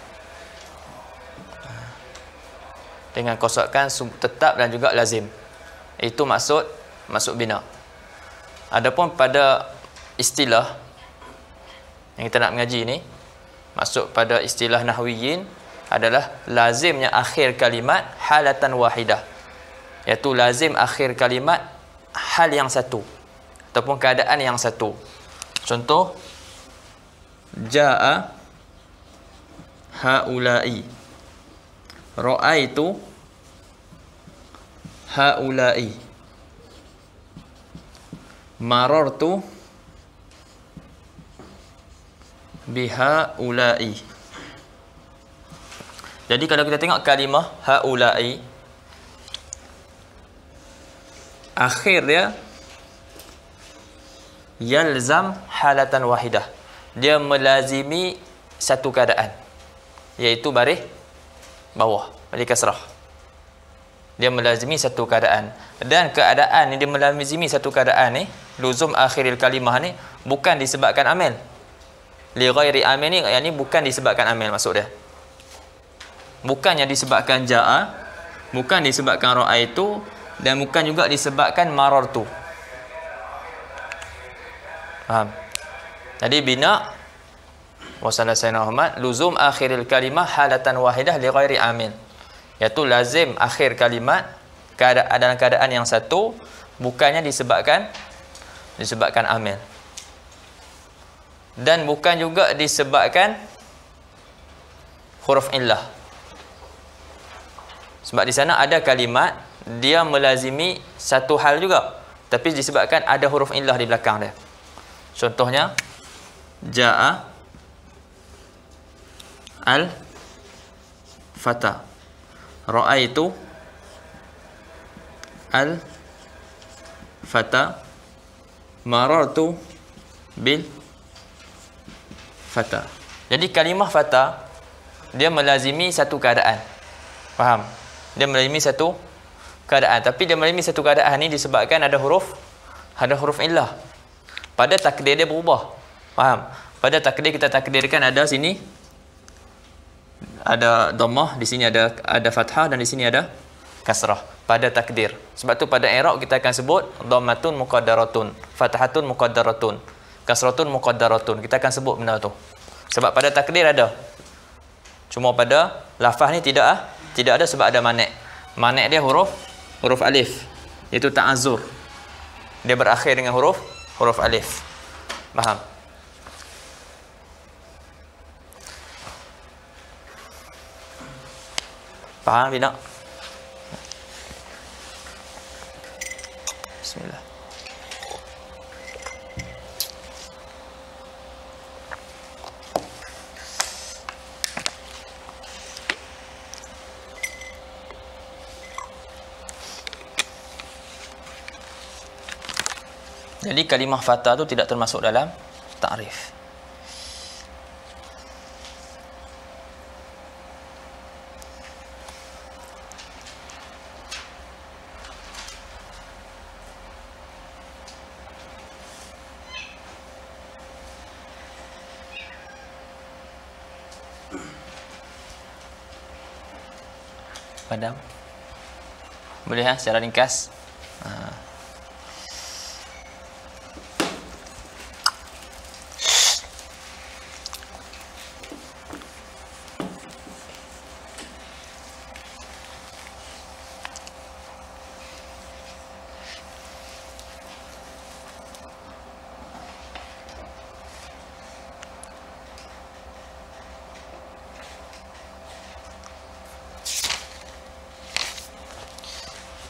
Dengan kosakkan subut tetap dan juga lazim. Itu maksud bina. Adapun pada istilah yang kita nak mengaji ni, maksud pada istilah nahwiyin adalah lazimnya akhir kalimat halatan wahidah, iaitu lazim akhir kalimat hal yang satu ataupun keadaan yang satu. Contoh, jaa haula'i, ra'aitu haula'i, marartu bihaula'i. Jadi kalau kita tengok kalimah haula'i, akhir dia yalzam halatan wahidah, dia melazimi satu keadaan, iaitu baris bawah, baris kasrah. Dia melazimi satu keadaan, dan keadaan ni dia melazimi satu keadaan ni, luzum akhiril kalimah ni bukan disebabkan amil. Li ghairi amil ni, yang ni bukan disebabkan amil, maksud dia bukannya disebabkan jaa, bukan disebabkan ra'aitu, dan bukan juga disebabkan marartu. Faham? Jadi bina wasala sayyidina Muhammad luzum akhiril kalimah halatan wahidah li ghairi amil, iaitu lazim akhir kalimat dalam keadaan yang satu, bukannya disebabkan amil, dan bukan juga disebabkan huruf illah. Sebab di sana ada kalimat dia melazimi satu hal juga, tapi disebabkan ada huruf illah di belakang dia. Contohnya jaa al fata, ra'aitu al fata, marartu bil fata. Jadi kalimah fata dia melazimi satu keadaan. Faham? Dia melazimi satu keadaan, tapi dia melazimi satu keadaan ni disebabkan ada huruf illah. Pada takdir dia berubah. Faham? Pada takdir kita takdirkan ada sini ada dhammah, di sini ada fathah, dan di sini ada kasrah pada takdir. Sebab tu pada i'rab kita akan sebut dhammatun muqaddaratun, fathatun muqaddaratun, kasratun muqaddaratun. Kita akan sebut benda tu. Sebab pada takdir ada. Cuma pada lafaz ni tidak ada, sebab ada manik. Manik dia huruf alif, iaitu ta'azzur. Dia berakhir dengan huruf alif. Faham? Faham tidak? Bismillah. Jadi kalimah fata tu tidak termasuk dalam ta'rif. Padam? Boleh secara ringkas?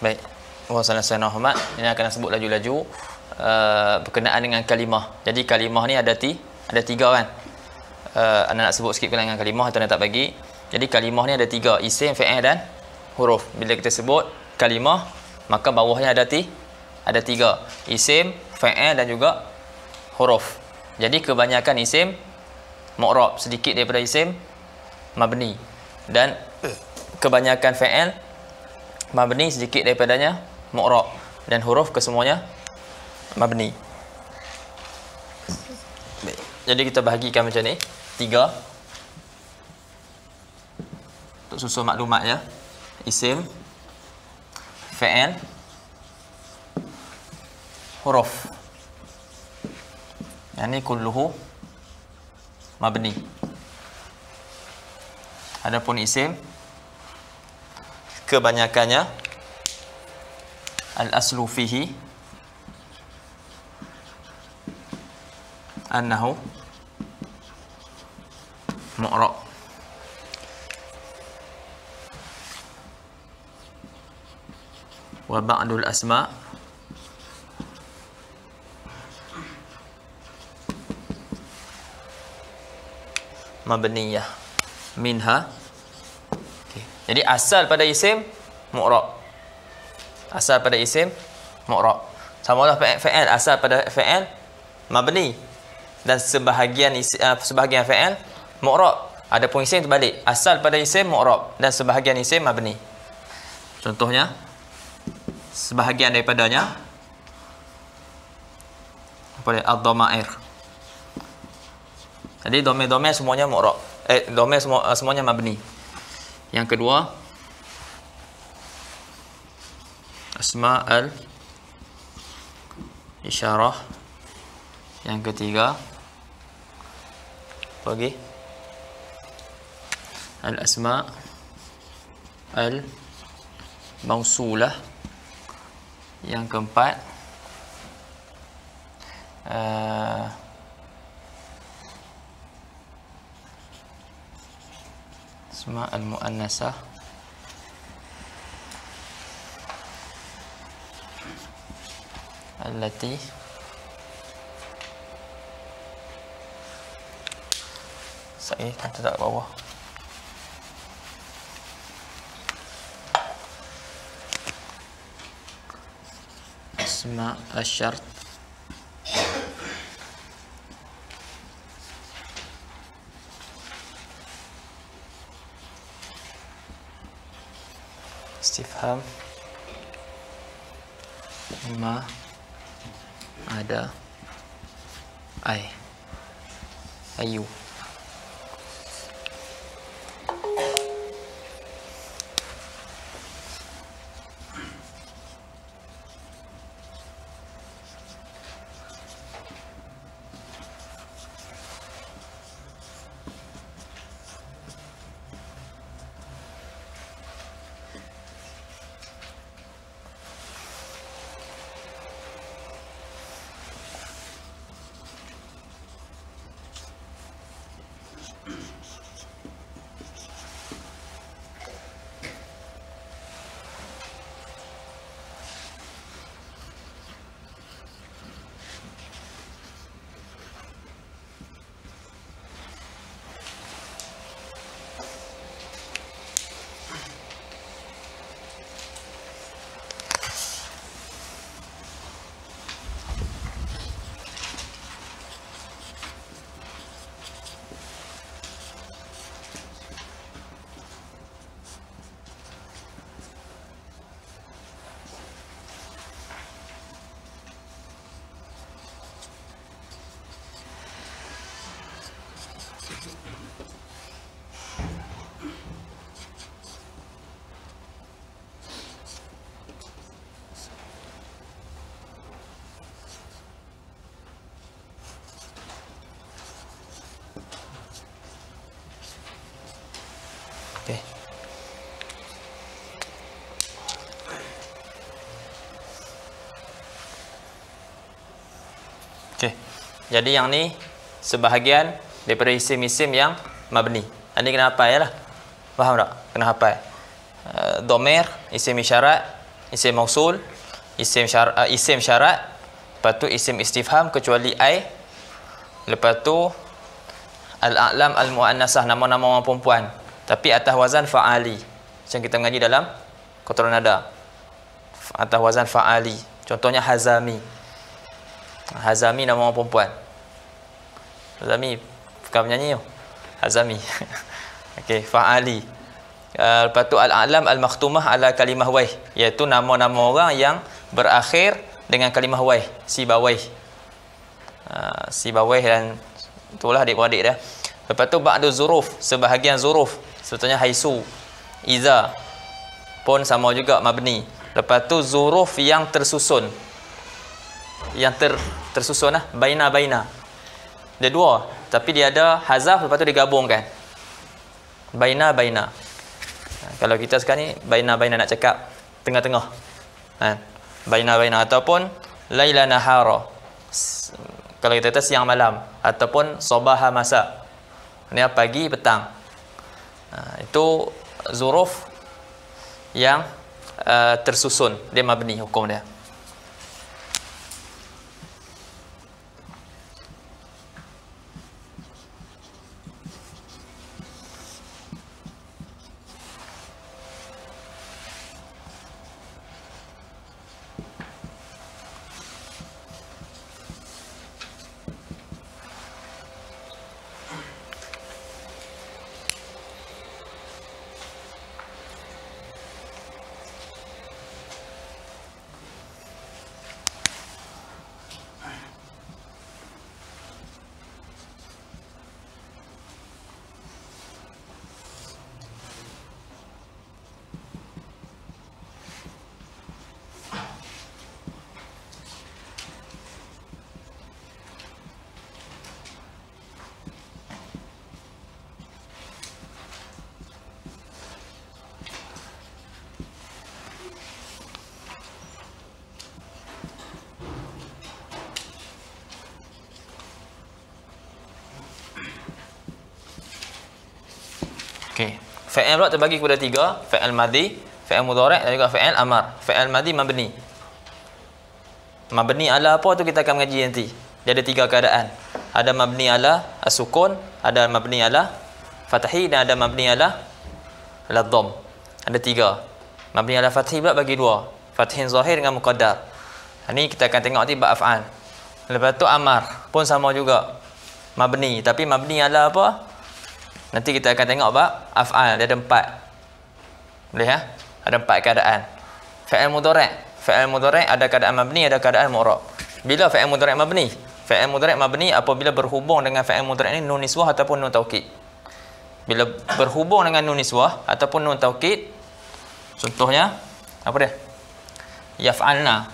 Baik, wassalamualaikum Muhammad. Ini akan sebut laju-laju berkenaan dengan kalimah. Jadi kalimah ni ada tiga kan. Anda nak sebut sikit dengan kalimah atau anda tak bagi. Jadi kalimah ni ada tiga, isim, fi'il dan huruf. Bila kita sebut kalimah, maka bawahnya ada tiga, isim, fi'il dan juga huruf. Jadi kebanyakan isim mu'rab, sedikit daripada isim mabni, dan kebanyakan fi'il mabni, sedikit daripadanya mu'rab, dan huruf kesemuanya mabni. Baik. Jadi kita bahagikan macam ni, tiga, untuk susun maklumat ya. Isim, fi'il, huruf. Yang ni kulluhu mabni. Adapun isim, kebanyakannya al-aslu fihi annahu mu'rab. Wa ba'dul asma' mabniyah minha. Jadi asal pada isim mu'rab. Asal pada isim mu'rab. Sama lah fi'il, asal pada fi'il mabni. dan sebahagian sebahagian fi'il mu'rab. Adapun isim terbalik, asal pada isim mu'rab dan sebahagian isim mabni. Contohnya sebahagian daripadanya apa dia? Ad-dhamair. Jadi dhamir-dhamir semuanya mu'rab. Dhamir semuanya mabni. Yang kedua, asma al-isyarah. Yang ketiga, bagi al-asma al-mausulah. Yang keempat, asma al-muannasah. Allati saya kata tak bawah. Asma asyart. Istifham. Ma ada ayu. Okey. Okey. Jadi yang ni sebahagian daripada isim-isim yang mabni. Ini kena hafal yalah. Faham tak? Kena hafal. Dhamir, isim isyarat, isim mausul, isim syarat, lepas tu isim istifham kecuali ai. Lepas tu al-a'lam al-muannasah, nama-nama orang perempuan tapi atas wazan fa'ali. Macam kita mengaji dalam Qatrun Nada. Atas wazan fa'ali. Contohnya Hazami. Hazami nama orang perempuan. Hazami bukan penyanyi tu. Hazami. Okey, fa'ali. Lepas tu al-a'lam al-makhtumah ala kalimah waih, iaitu nama-nama orang yang berakhir dengan kalimah waih, Sibawayh. Sibawayh dan itulah adik-beradik dia. Lepas tu ba'du zuruf, sebahagian zuruf, sebetulnya haisu, iza pun sama juga mabni. Lepas tu zuruf yang tersusun, yang tersusun lah, baina. Dia dua, tapi dia ada hazaf, lepas tu digabungkan. Baina. Kalau kita sekarang ni baina nak cakap tengah-tengah. Baina ataupun laila nahara. Kalau kita kata siang malam, ataupun sabaha masa. Ini pagi petang. Itu zuruf yang tersusun, dia mabni hukum dia. Okey. Fi'il pula terbagi kepada 3, fi'il madhi, fi'il mudhari' dan juga fi'il amar. Fi'il madhi mabni. Mabni ala apa tu kita akan mengaji nanti. Dia ada 3 keadaan. Ada mabni ala as-sukun, ada mabni ala fathi dan ada mabni ala dhamm. Ada 3. Mabni ala fathi pula bagi 2. Fathin zahir dengan muqaddar. Ini kita akan tengok nanti bab af'al. Lepas tu amar pun sama juga. Mabni, tapi mabni ala apa? Nanti kita akan tengok bab af'al. Dia ada 4. Boleh ya? Ada 4 keadaan. Fi'il mudhari'. Fi'il mudhari' ada keadaan mabni, ada keadaan mu'rab. Bila fi'il mudhari' mabni? Fi'il mudhari' mabni apabila berhubung dengan fi'il mudhari' ini nun niswah ataupun nun taukid. Bila berhubung dengan nun niswah ataupun nun taukid, contohnya apa dia? Yaf'alna.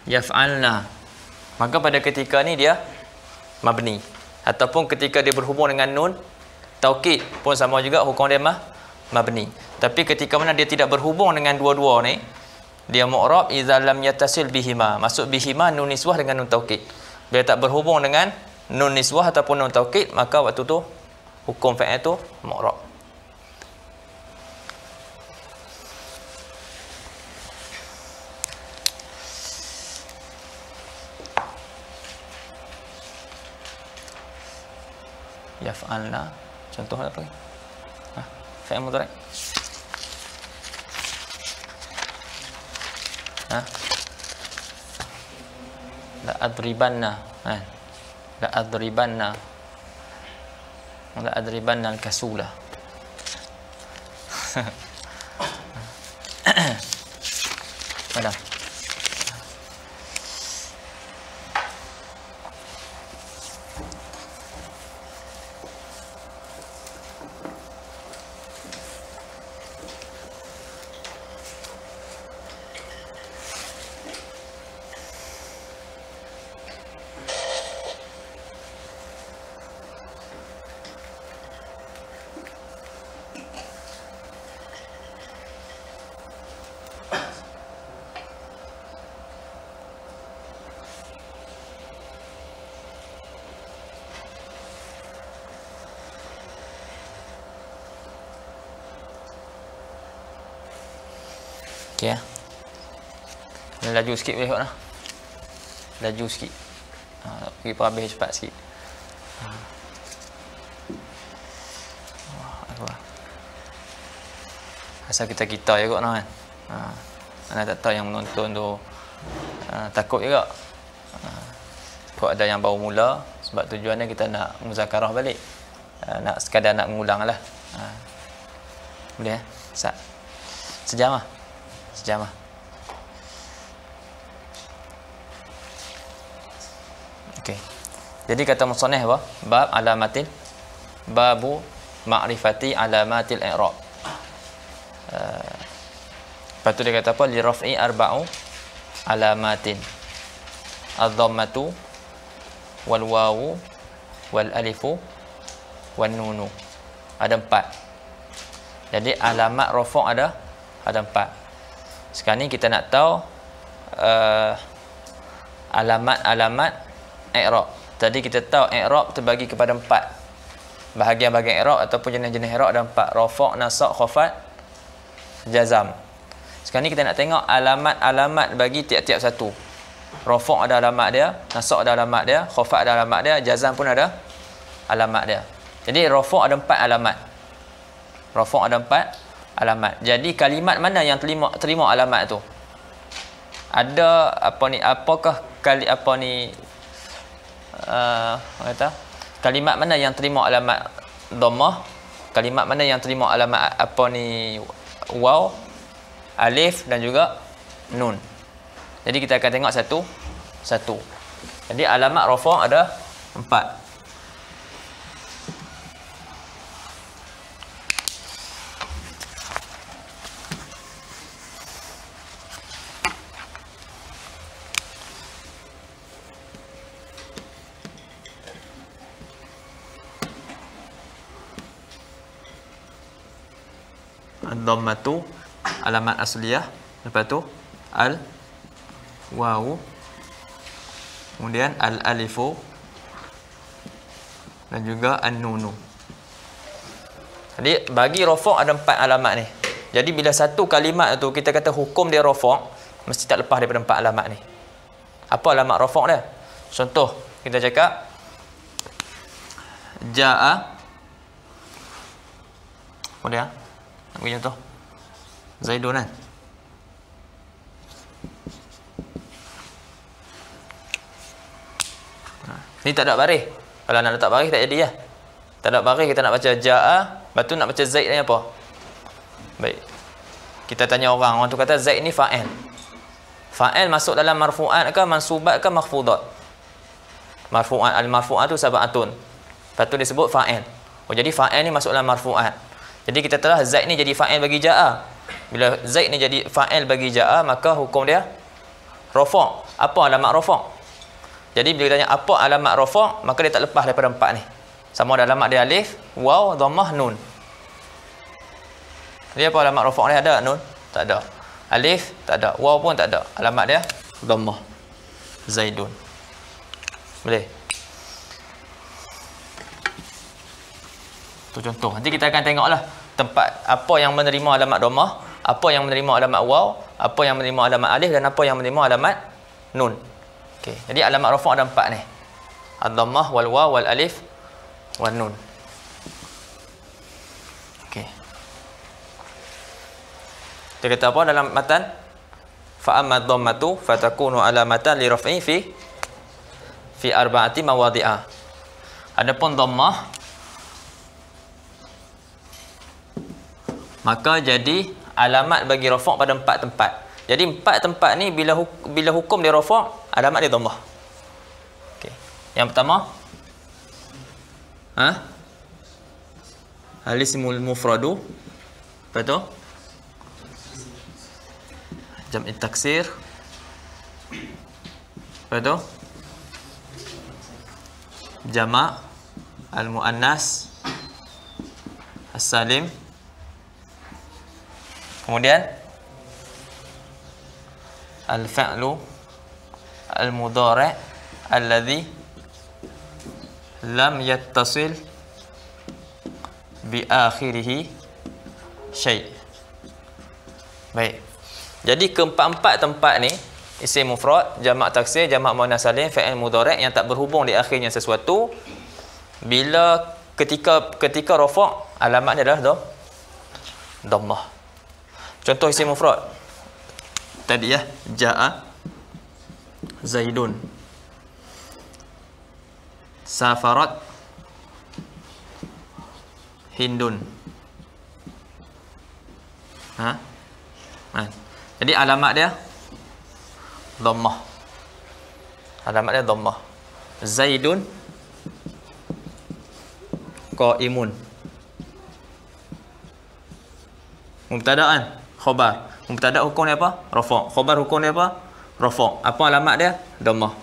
Yaf'alna. Maka pada ketika ni dia mabni. Ataupun ketika dia berhubung dengan nun taukid pun sama juga hukum dia mabni. Tapi ketika mana dia tidak berhubung dengan dua-dua ni, dia mu'rab idza lam yattasil bihima. Maksud bihima nun niswah dengan nun taukid. Bila tak berhubung dengan nun niswah ataupun nun taukid, maka waktu tu hukum fi'il tu mu'rab. Yaf'alna. Contoh apa? Fi'il mudhari'. La adribanna. La adribanna. La adribanna al-kasula. Mana? Okey ya. Laju sikit boleh tak? Laju sikit. Pergi habis cepat sikit. Asal kita ya kot kan. Anda tak tahu yang menonton tu takut juga. Kok ada yang baru mula, sebab tujuannya kita nak muzakarah balik. Nak sekadar nak mengulang lah. Boleh Sat. Sejam lah. Okey. Jadi kata musannif apa? Bab alamatil, babu ma'rifati alamatil i'rab. Lepas tu dia kata apa? Li raf'i arba'u alamatin. Ad-dhammatu wal wawu wal alifu wan nunu. Ada 4. Jadi alamat rafa' ada 4. Sekarang ni kita nak tahu alamat-alamat i'rab. Tadi kita tahu i'rab terbagi kepada 4. Bahagian-bahagian i'rab ataupun jenis-jenis i'rab ada 4. Rafa', nasab, khafat, jazam. Sekarang ni kita nak tengok alamat-alamat bagi tiap-tiap satu. Rafa' ada alamat dia, nasab ada alamat dia, khafat ada alamat dia, jazam pun ada alamat dia. Jadi rafa' ada 4 alamat. Rafa' ada 4 alamat. Jadi kalimat mana yang terima alamat tu? Ada apakah kalimat mana yang terima alamat dhammah? Kalimat mana yang terima alamat waw, alif dan juga nun. Jadi kita akan tengok satu-satu. Jadi alamat rafa' ada 4. Dhammatu alamat asliyah, lepas tu al wawu, kemudian al alifu, dan juga an-nunu. Jadi bagi rafa' ada 4 alamat ni. Jadi bila satu kalimat tu kita kata hukum dia rafa', mesti tak lepas daripada 4 alamat ni. Apa alamat rafa' dia? Contoh, kita cakap jaa, apa dia? Nak bagi contoh. Zaidun kan? Ni tak ada baris. Kalau nak letak baris tak jadi lah. Tak ada baris, kita nak baca jaa, lepas tu nak baca Zaid ni apa? Baik. Kita tanya orang tu kata Zaid ni fa'il. Fa'il masuk dalam marfu'at ke mansubat ke makhfudat? Marfu'at, al-marfu'at tu sab'atun. Lepas tu disebut fa'il. Oh, jadi fa'il ni masuk dalam marfu'at. Jadi kita telah Zaid ni jadi fa'il bagi jaa. Bila Zaid ni jadi fa'il bagi jaa, maka hukum dia rafa'. Apa alamat rafa'? Jadi bila kita tanya apa alamat rafa', maka dia tak lepas daripada 4 ni. Sama ada alamat dia alif, waw, dhammah, nun. Dia apa alamat rafa' ni ada nun? Tak ada. Alif tak ada, waw pun tak ada. Alamat dia dhammah. Zaidun. Boleh? Tu contoh. Nanti kita akan tengoklah tempat apa yang menerima alamat dhammah, apa yang menerima alamat waw, apa yang menerima alamat alif dan apa yang menerima alamat nun. Okey. Jadi alamat rafa' ada 4 ni. Ad-dhammah wal waw wal alif wan nun. Okey. Kita kata apa dalam matan? Fa amma ad-dhammatu fatakunu alamatan li raf'i fi arba'ati mawadhi'a. Adapun dhammah maka jadi alamat bagi rafa' pada 4 tempat. Jadi 4 tempat ni bila hukum dia rafa', alamat dia dhammah. Okey. Yang pertama, al-ismul mufradu. Apa tu? Jam'i taksir. Apa tu? Jama' al-muannas as-salim. Kemudian al-fa'lu al-mudhari' alladhi lam yattasil bi akhirih syai'. Baik. Jadi keempat-empat tempat ni isim mufrad, jamak taksir, jamak muannas salim, fa'il mudhari' yang tak berhubung di akhirnya sesuatu, bila ketika rafa' alamatnya adalah dhammah. Contoh isim mufrad tadi ya, jaa Zaidun, safarat Hindun. Jadi alamat dia dhammah. Alamat dia dhammah. Zaidun qaimun. Mubtada kan? Khabar. Mubtada hukum dia apa? Rafa'. Khabar hukum dia apa? Rafa'. Apa alamat dia? Dhammah.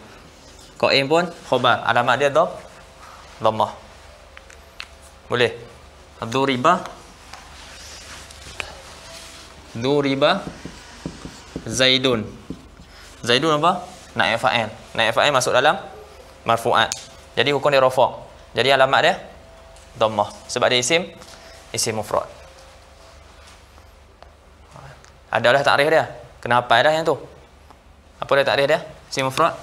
Qaim pun khabar. Alamat dia dhammah. Boleh? Duriba Zaidun. Zaidun apa? Naib fa'il. Naib fa'il masuk dalam marfu'at. Jadi hukum dia rafa'. Jadi alamat dia dhammah. Sebab dia isim mufrad. Adalah takrif dia. Kenapa dah yang tu? Apa dia takrif dia? Isim mufrad.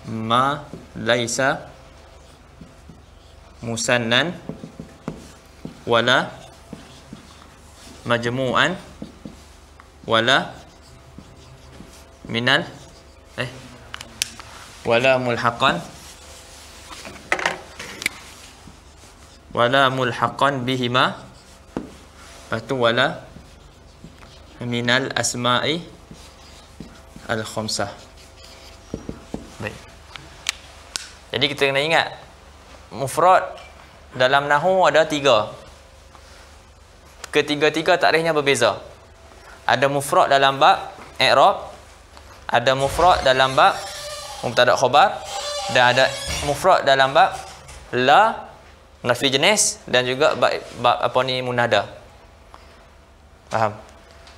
Ma laisa musannan wala majmu'an wala minal wala mulhaqan bihima, lepas tu wala minal asma'i al-khamsah. Baik. Jadi kita kena ingat mufrad dalam nahwu ada 3. Ketiga-tiga takrifnya berbeza. Ada mufrad dalam bab i'rab, ada mufrad dalam bab mubtada khabar, dan ada mufrad dalam bab la nafi jenis, dan juga bab apa ni munada. Faham?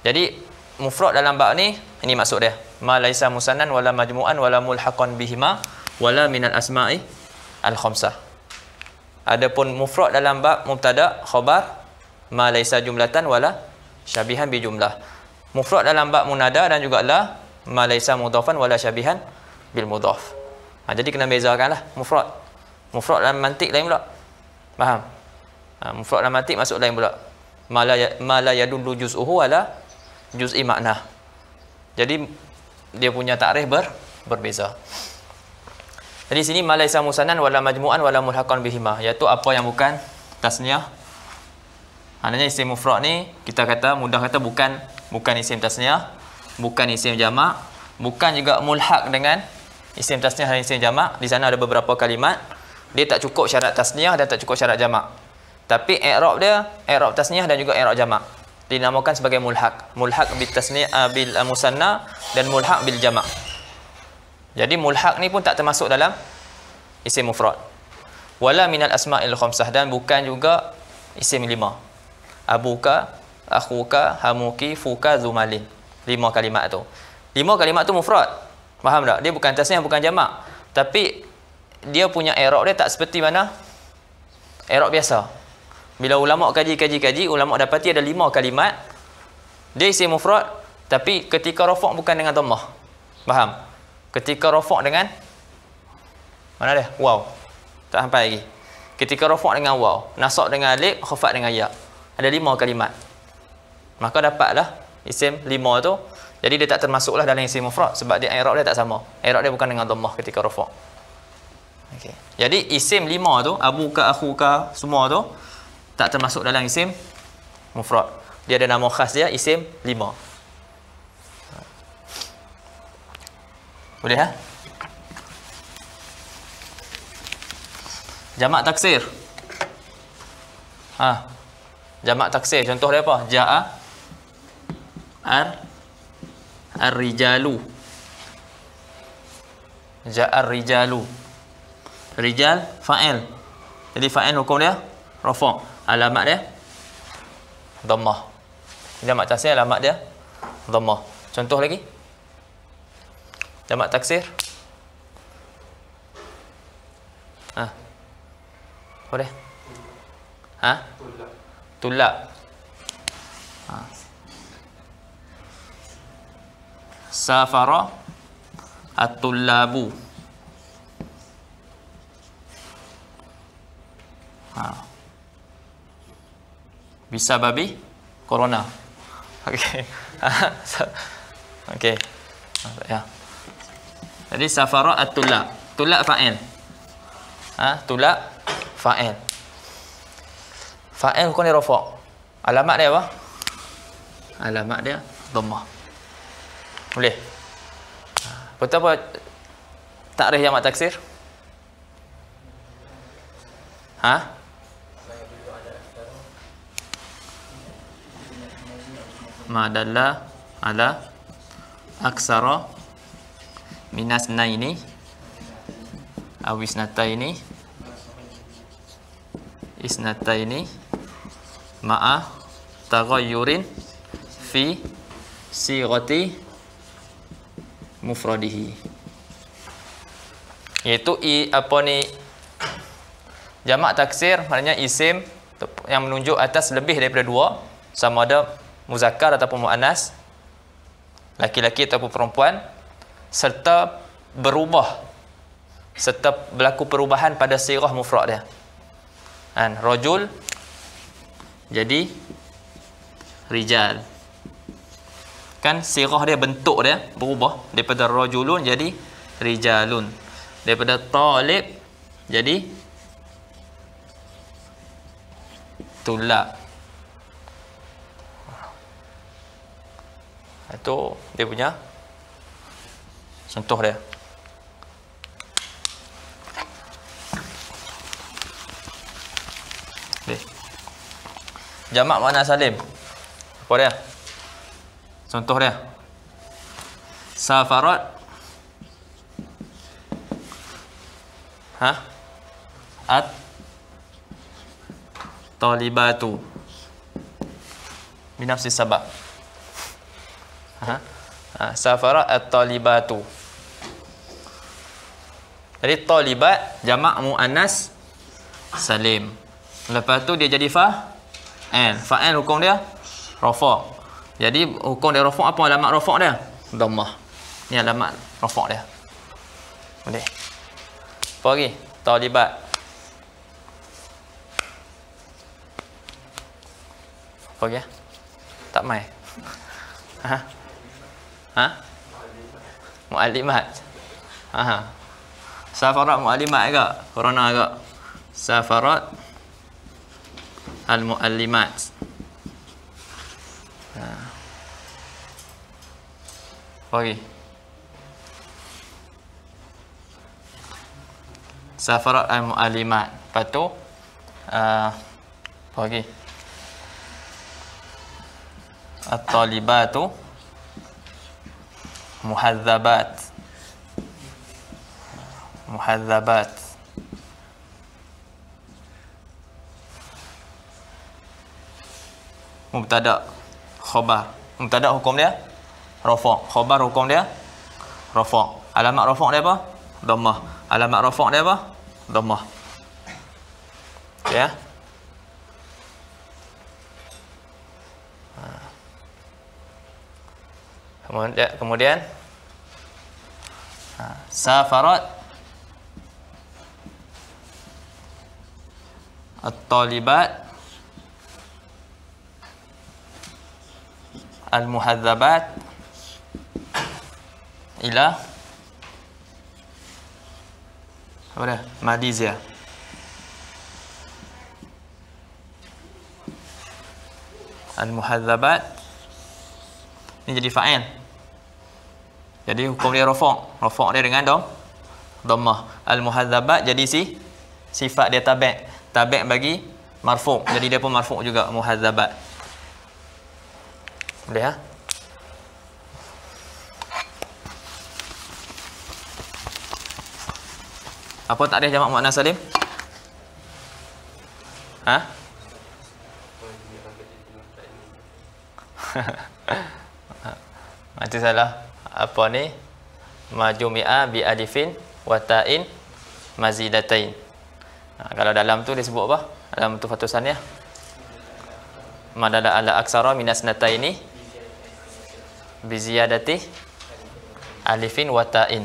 Jadi mufrad dalam bab ni, ini maksud dia. ma laisa musannan wala majmu'an wala mulhaqan bihima wala minal asma'i al khamsah. Adapun mufrad dalam bab mubtada khabar ma laisa jumlatan wala syabihan bi jumlah. Mufrad dalam bab munada dan juga la ma laisa mudhafan wala syabihan bil mudhaf. Jadi kena bezakanlah mufrad. Mufrad dalam mantik lain pula. Faham? Mufrad dalam mantik masuk lain pula. Ma la yadullu juz'uhu wala juz'i makna. Jadi dia punya takrif berbeza. Jadi sini ma laisa musannan wala majmu'an wala mulhaqan bihima, iaitu apa yang bukan tasniah. Maknanya isim mufrad ni kita kata mudah kata bukan isim tasniah, bukan isim jamak, bukan juga mulhaq dengan isim tasniah dan isim jamak. Di sana ada beberapa kalimat dia tak cukup syarat tasniah dan tak cukup syarat jamak. Tapi i'rab dia i'rab tasniah dan juga i'rab jamak. Dinamakan sebagai mulhaq. Mulhaq bil tasniah bil musanna dan mulhaq bil jamak. Jadi mulhaq ni pun tak termasuk dalam isim mufrad. Wala minal asma'il khamsah, dan bukan juga isim lima. Abuka, akhuka, hamuki, fuka, zumalin. 5 kalimat tu. 5 kalimat tu mufrad. Faham tak? Dia bukan tasniah, bukan jamak. Tapi dia punya i'rab dia tak seperti mana i'rab biasa. Bila ulama kaji, ulama dapati ada 5 kalimat dia isim mufrad, tapi ketika rafa' bukan dengan dhammah. Faham? Ketika rafa' dengan mana dia? Waw. Tak sampai lagi. Ketika rafa' dengan waw, nasab dengan alif, khafat dengan ya. Ada 5 kalimat. Maka dapatlah isim 5 tu. Jadi dia tak termasuklah dalam isim mufrad sebab dia i'rab dia tak sama. I'rab dia bukan dengan dhammah ketika rafa'. Okey. Jadi isim 5 tu, abuka, akhuka, semua tu tak termasuk dalam isim mufrad. Dia ada nama khas dia, isim 5. Boleh ha? Jamak taksir. Jamak taksir contoh dia apa? Ja'a ar-rijalu. Ja'a ar-rijalu. Rijal fa'il. Jadi fa'il hukum dia rafa'. Alamat dia dhammah. Jamak taksir alamat dia dhammah. Contoh lagi. Jamak taksir. Apa dia? Tulab. Safara at-tullabu. Bisa babi corona. Okey. Okey. Ya. Jadi safara at-tullab. Tullab fa'il. Tullab fa'il. Fa'il hukum dia rafa'. Alamat dia apa? Alamat dia dhammah. Boleh? Betul apa takrif jamak taksir? Ma dalla ala aksara minas naini awisnataini isnataini ma'a taghayyurin fi sighati mufradihi. Iaitu apa ni, jamak taksir maknanya isim yang menunjuk atas lebih daripada 2, sama ada muzakkar ataupun muannas, laki-laki ataupun perempuan, serta berubah, serta berlaku perubahan pada sirah mufrad dia. Rajul jadi rijal. Kan sirah dia, bentuk dia berubah daripada rajulun jadi rijalun, daripada talib jadi tulab. Itu dia punya contoh dia. Okay. Jamak muannas salim. Apa dia? Contoh dia. Safarat at talibatu binafsi sabab. Safarat at-talibatu. Jadi talibat jamak muannas salim. Lepas tu dia jadi fa'il. Fa'il hukum dia rafa'. Jadi hukum dia rafa' apa alamat rafa' dia? Dhammah. Ni alamat rafa' dia. Boleh. Apa lagi? Talibat. Apa lagi? Tak mai. Muallimat. Safarat muallimat agak. Corona agak. Safarat al-muallimat. Apa lagi? Safarat al-muallimat. Lepas tu apa lagi? At-talibatu muhadzabat. Muhadzabat. Mubtada, khabar. Mubtada hukum dia rafa', khabar hukum dia rafa'. Alamat rafa' dia apa? Dhammah. Alamat rafa' dia apa? Dhammah. Ya. Kemudian safarat at-talibat al-muhadzabat ila apa dia? Malaysia. Al-muhadzabat ini jadi fa'il. Jadi hukum dia rafa'. Rafa' dia dengan dhammah. Al-muhadzabat jadi sifat dia tabi'. Tabi' bagi marfu'. Jadi dia pun marfu' juga muhadzabat. Boleh ha? Apa tak ada jamak muannas salim? Nanti salah. Apa ni? Majumi'a bi alifin wa ta'in mazidatain. Kalau dalam tu dia sebut apa? Dalam tu fatusan ya. Madala ala aksara minas nataini bi ziyadati alifin wa ta'in.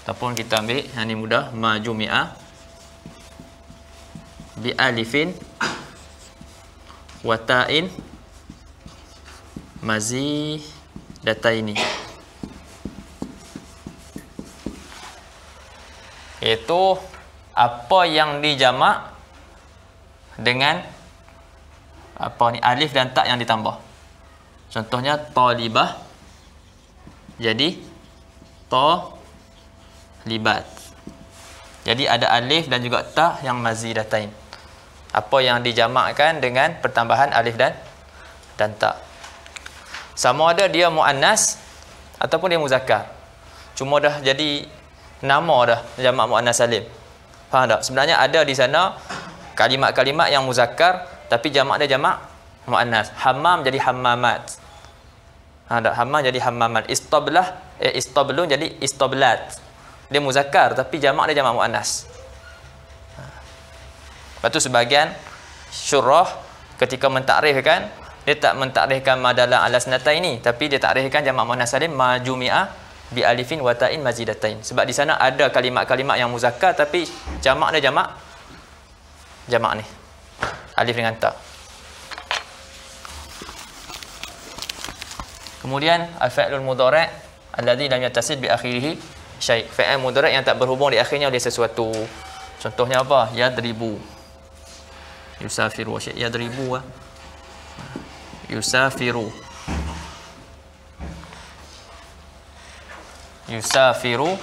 Ataupun kita ambil yang ni mudah, majumi'a bi alifin wa ta'in mazidataini. Iaitu apa yang dijamak dengan apa ni, alif dan tak yang ditambah. Contohnya talibah jadi talibat. Jadi ada alif dan juga ta yang mazidatain. Apa yang dijamakkan dengan pertambahan alif dan ta. Sama ada dia muannas ataupun dia muzakkar. Cuma dah jadi nama dah jamak muannas salim. Faham tak? Sebenarnya ada di sana kalimat-kalimat yang muzakkar tapi jamak dia jamak muannas. Hammam jadi hammamat. Tak? Hammam jadi hammamat. Istablun jadi istablat. Dia muzakkar tapi jamak dia jamak muannas. Lepas tu sebahagian syurah ketika mentakrifkan, dia tak mentakrifkan madala ala sanataini, tapi dia takrifkan jamak muannas salim majumi'a bi alifin wa ta'in mazidatain. Sebab di sana ada kalimat-kalimat yang muzakkar tapi jamak dia jamak ni. Alif dengan ta. Kemudian al-fi'lul mudhari' alladhi lam yattasil bi akhirih syai'. Fi'il mudhari' yang tak berhubung di akhirnya oleh sesuatu. Contohnya apa? Yadribu. Yusafiru syai'. Yadribu yusafiru. Yusafiru.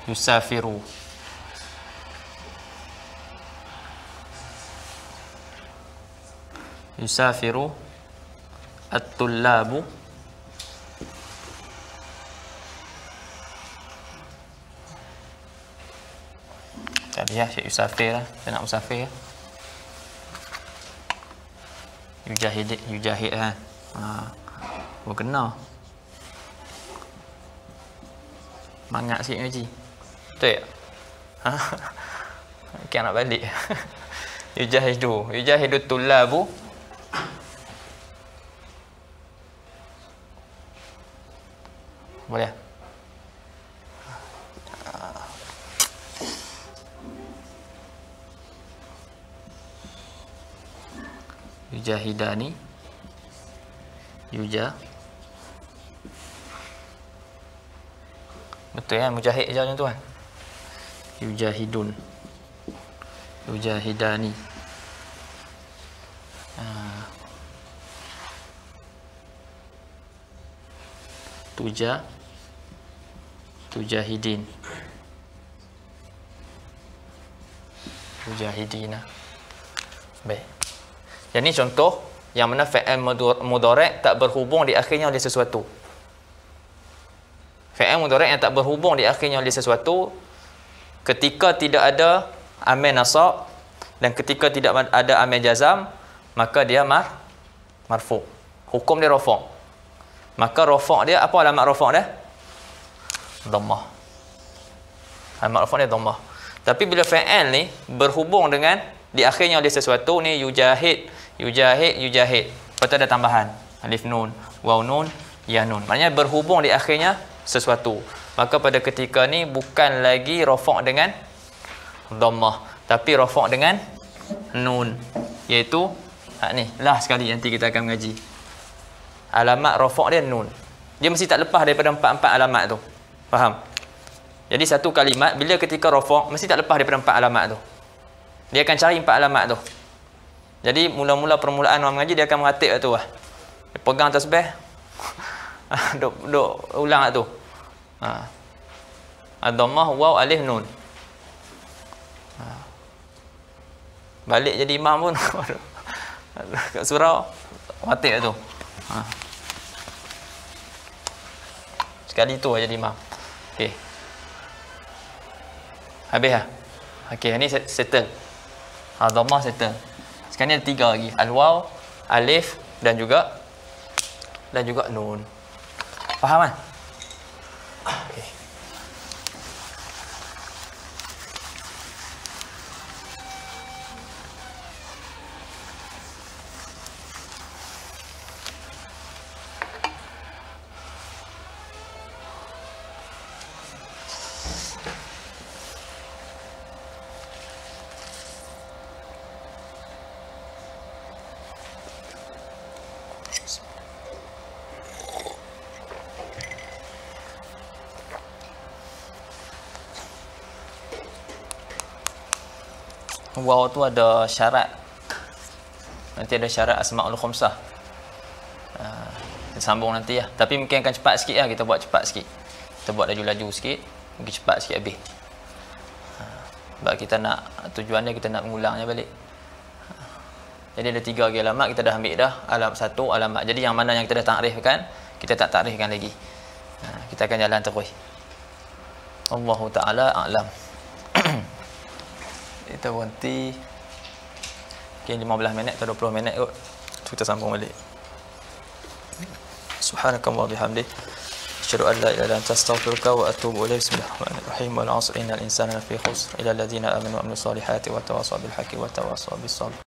Yusafiru. Yusafiru at-tullabu. Tadi ya, Syekh Yusafir lah. Saya nak musafir. Yujahid kan. Kena. Mangat sikit ngaji. Betul tak? Kan nak balik. Yujahidu tullabu. Boleh? Yujahidani. Betul kan? Mujahid je macam tu kan? Yujahidun. Yujahidani. Tujahidin. Tujahidina. Baik. Yang ni contoh yang mana fi'il mudhari' tak berhubung di akhirnya oleh sesuatu. Fi'il mudhari' yang tak berhubung di akhirnya oleh sesuatu ketika tidak ada amil nasab dan ketika tidak ada amil jazam, maka dia marfu'. Hukum dia rafa'. Maka rafa' dia, apa alamat rafa' dia? Dhammah. Alamat rafa' dia dhammah. Tapi bila fi'il ni berhubung dengan di akhirnya oleh sesuatu ni, yujahid. Lepas tu ada tambahan alif nun, waw nun, ya nun. Maknanya berhubung di akhirnya sesuatu. Maka pada ketika ni bukan lagi rafa' dengan dhammah, tapi rafa' dengan nun, iaitu ni lah sekali nanti kita akan mengaji. Alamat rafa' dia nun. Dia mesti tak lepas daripada empat alamat tu. Faham? Jadi satu kalimat bila ketika rafa' mesti tak lepas daripada 4 alamat tu. Dia akan cari 4 alamat tu. Jadi mula-mula permulaan orang mengaji dia akan meratib tu lah. Dia pegang tasbih. duk ulang tu. Ad-dhammah waw alif nun. Balik jadi imam pun kat surau ratib tu. Sekali tu aja jadi imam. Okey. Habis dah. Okey, ni settle. Dhammah settle. Sekarang ni ada 3 lagi. Al-waw, alif dan juga nun. Faham kan? Okey. Waw tu ada syarat. Nanti ada syarat asma'ul khamsah. Kita sambung nanti lah. Tapi mungkin akan cepat sikit lah. Kita buat cepat sikit. Kita buat laju-laju sikit. Mungkin cepat sikit habis. Sebab kita nak, tujuannya kita nak mengulangnya balik. Jadi ada 3 lagi alamat. Kita dah ambil dah. Alamat 1 alamat. Jadi yang mana yang kita dah takrifkan, kita tak takrifkan lagi. Kita akan jalan terus. Allahu Ta'ala a'lam. Kita berhenti mungkin 15 minit atau 20 minit kot. Kita sambung balik. Subhanakallah bihamdi asyhadu an la ilaha illa anta astaghfiruka wa atubu ilaik. Bismillahirrahmanirrahim. Wal 'asri innal insana lafi khusr illa alladhina amanu wa amilus solihati wa tawassaw bil haqqi wa tawassaw bis sabr.